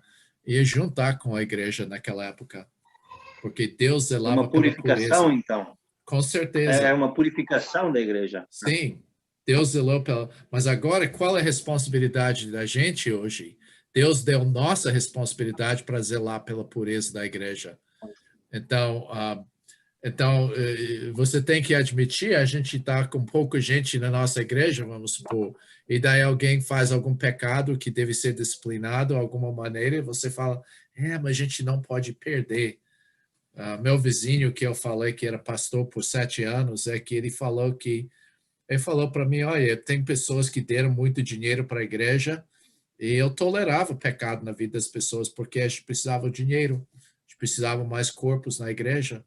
juntar com a igreja naquela época, porque Deus zelava pela pureza. Uma purificação, então. Com certeza. É uma purificação da igreja. Sim, Deus zelou pela... Mas agora, qual é a responsabilidade da gente hoje? Deus deu nossa responsabilidade para zelar pela pureza da igreja. Então, você tem que admitir, a gente está com pouca gente na nossa igreja, vamos supor, e daí alguém faz algum pecado que deve ser disciplinado de alguma maneira, e você fala, mas a gente não pode perder. Meu vizinho, que eu falei que era pastor por 7 anos, que ele falou para mim, olha, tem pessoas que deram muito dinheiro para a igreja, e eu tolerava o pecado na vida das pessoas, porque a gente precisava de dinheiro, a gente precisava mais corpos na igreja.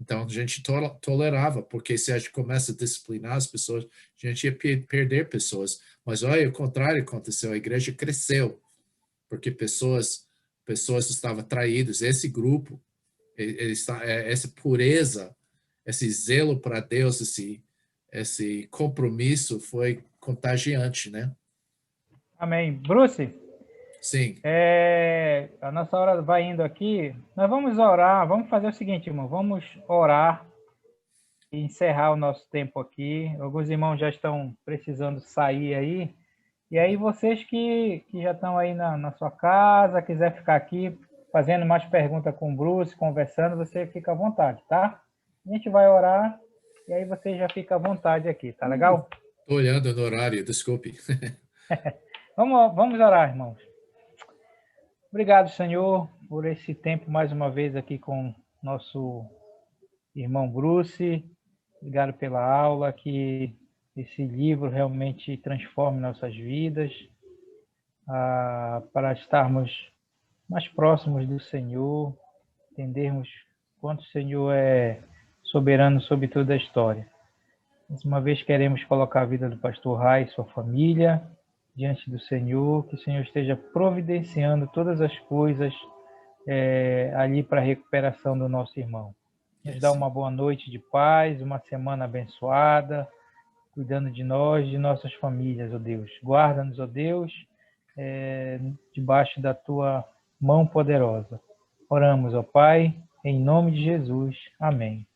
Então, a gente tolerava, porque se a gente começa a disciplinar as pessoas, a gente ia perder pessoas. Mas, olha, o contrário aconteceu. A igreja cresceu, porque pessoas estavam traídas. Esse grupo, essa pureza, esse zelo para Deus, esse compromisso foi contagiante, né? Amém. Bruce? Sim. A nossa hora vai indo aqui. Nós vamos orar. Vamos fazer o seguinte, irmão. Vamos orar e encerrar o nosso tempo aqui. Alguns irmãos já estão precisando sair aí. E aí, vocês que já estão aí na sua casa, quiser ficar aqui fazendo mais perguntas com o Bruce, conversando, você fica à vontade, tá? A gente vai orar e aí você já fica à vontade aqui, tá legal? Estou olhando no horário, desculpe. Vamos orar, irmãos. Obrigado, Senhor, por esse tempo mais uma vez aqui com nosso irmão Bruce. Obrigado pela aula, que esse livro realmente transforme nossas vidas, para estarmos mais próximos do Senhor, entendermos quanto o Senhor é soberano sobre toda a história. Mais uma vez queremos colocar a vida do pastor Rai e sua família diante do Senhor, que o Senhor esteja providenciando todas as coisas ali para a recuperação do nosso irmão. Nos dá uma boa noite de paz, uma semana abençoada, cuidando de nós, de nossas famílias, ó Deus. Guarda-nos, ó Deus, debaixo da tua mão poderosa. Oramos, ó Pai, em nome de Jesus. Amém.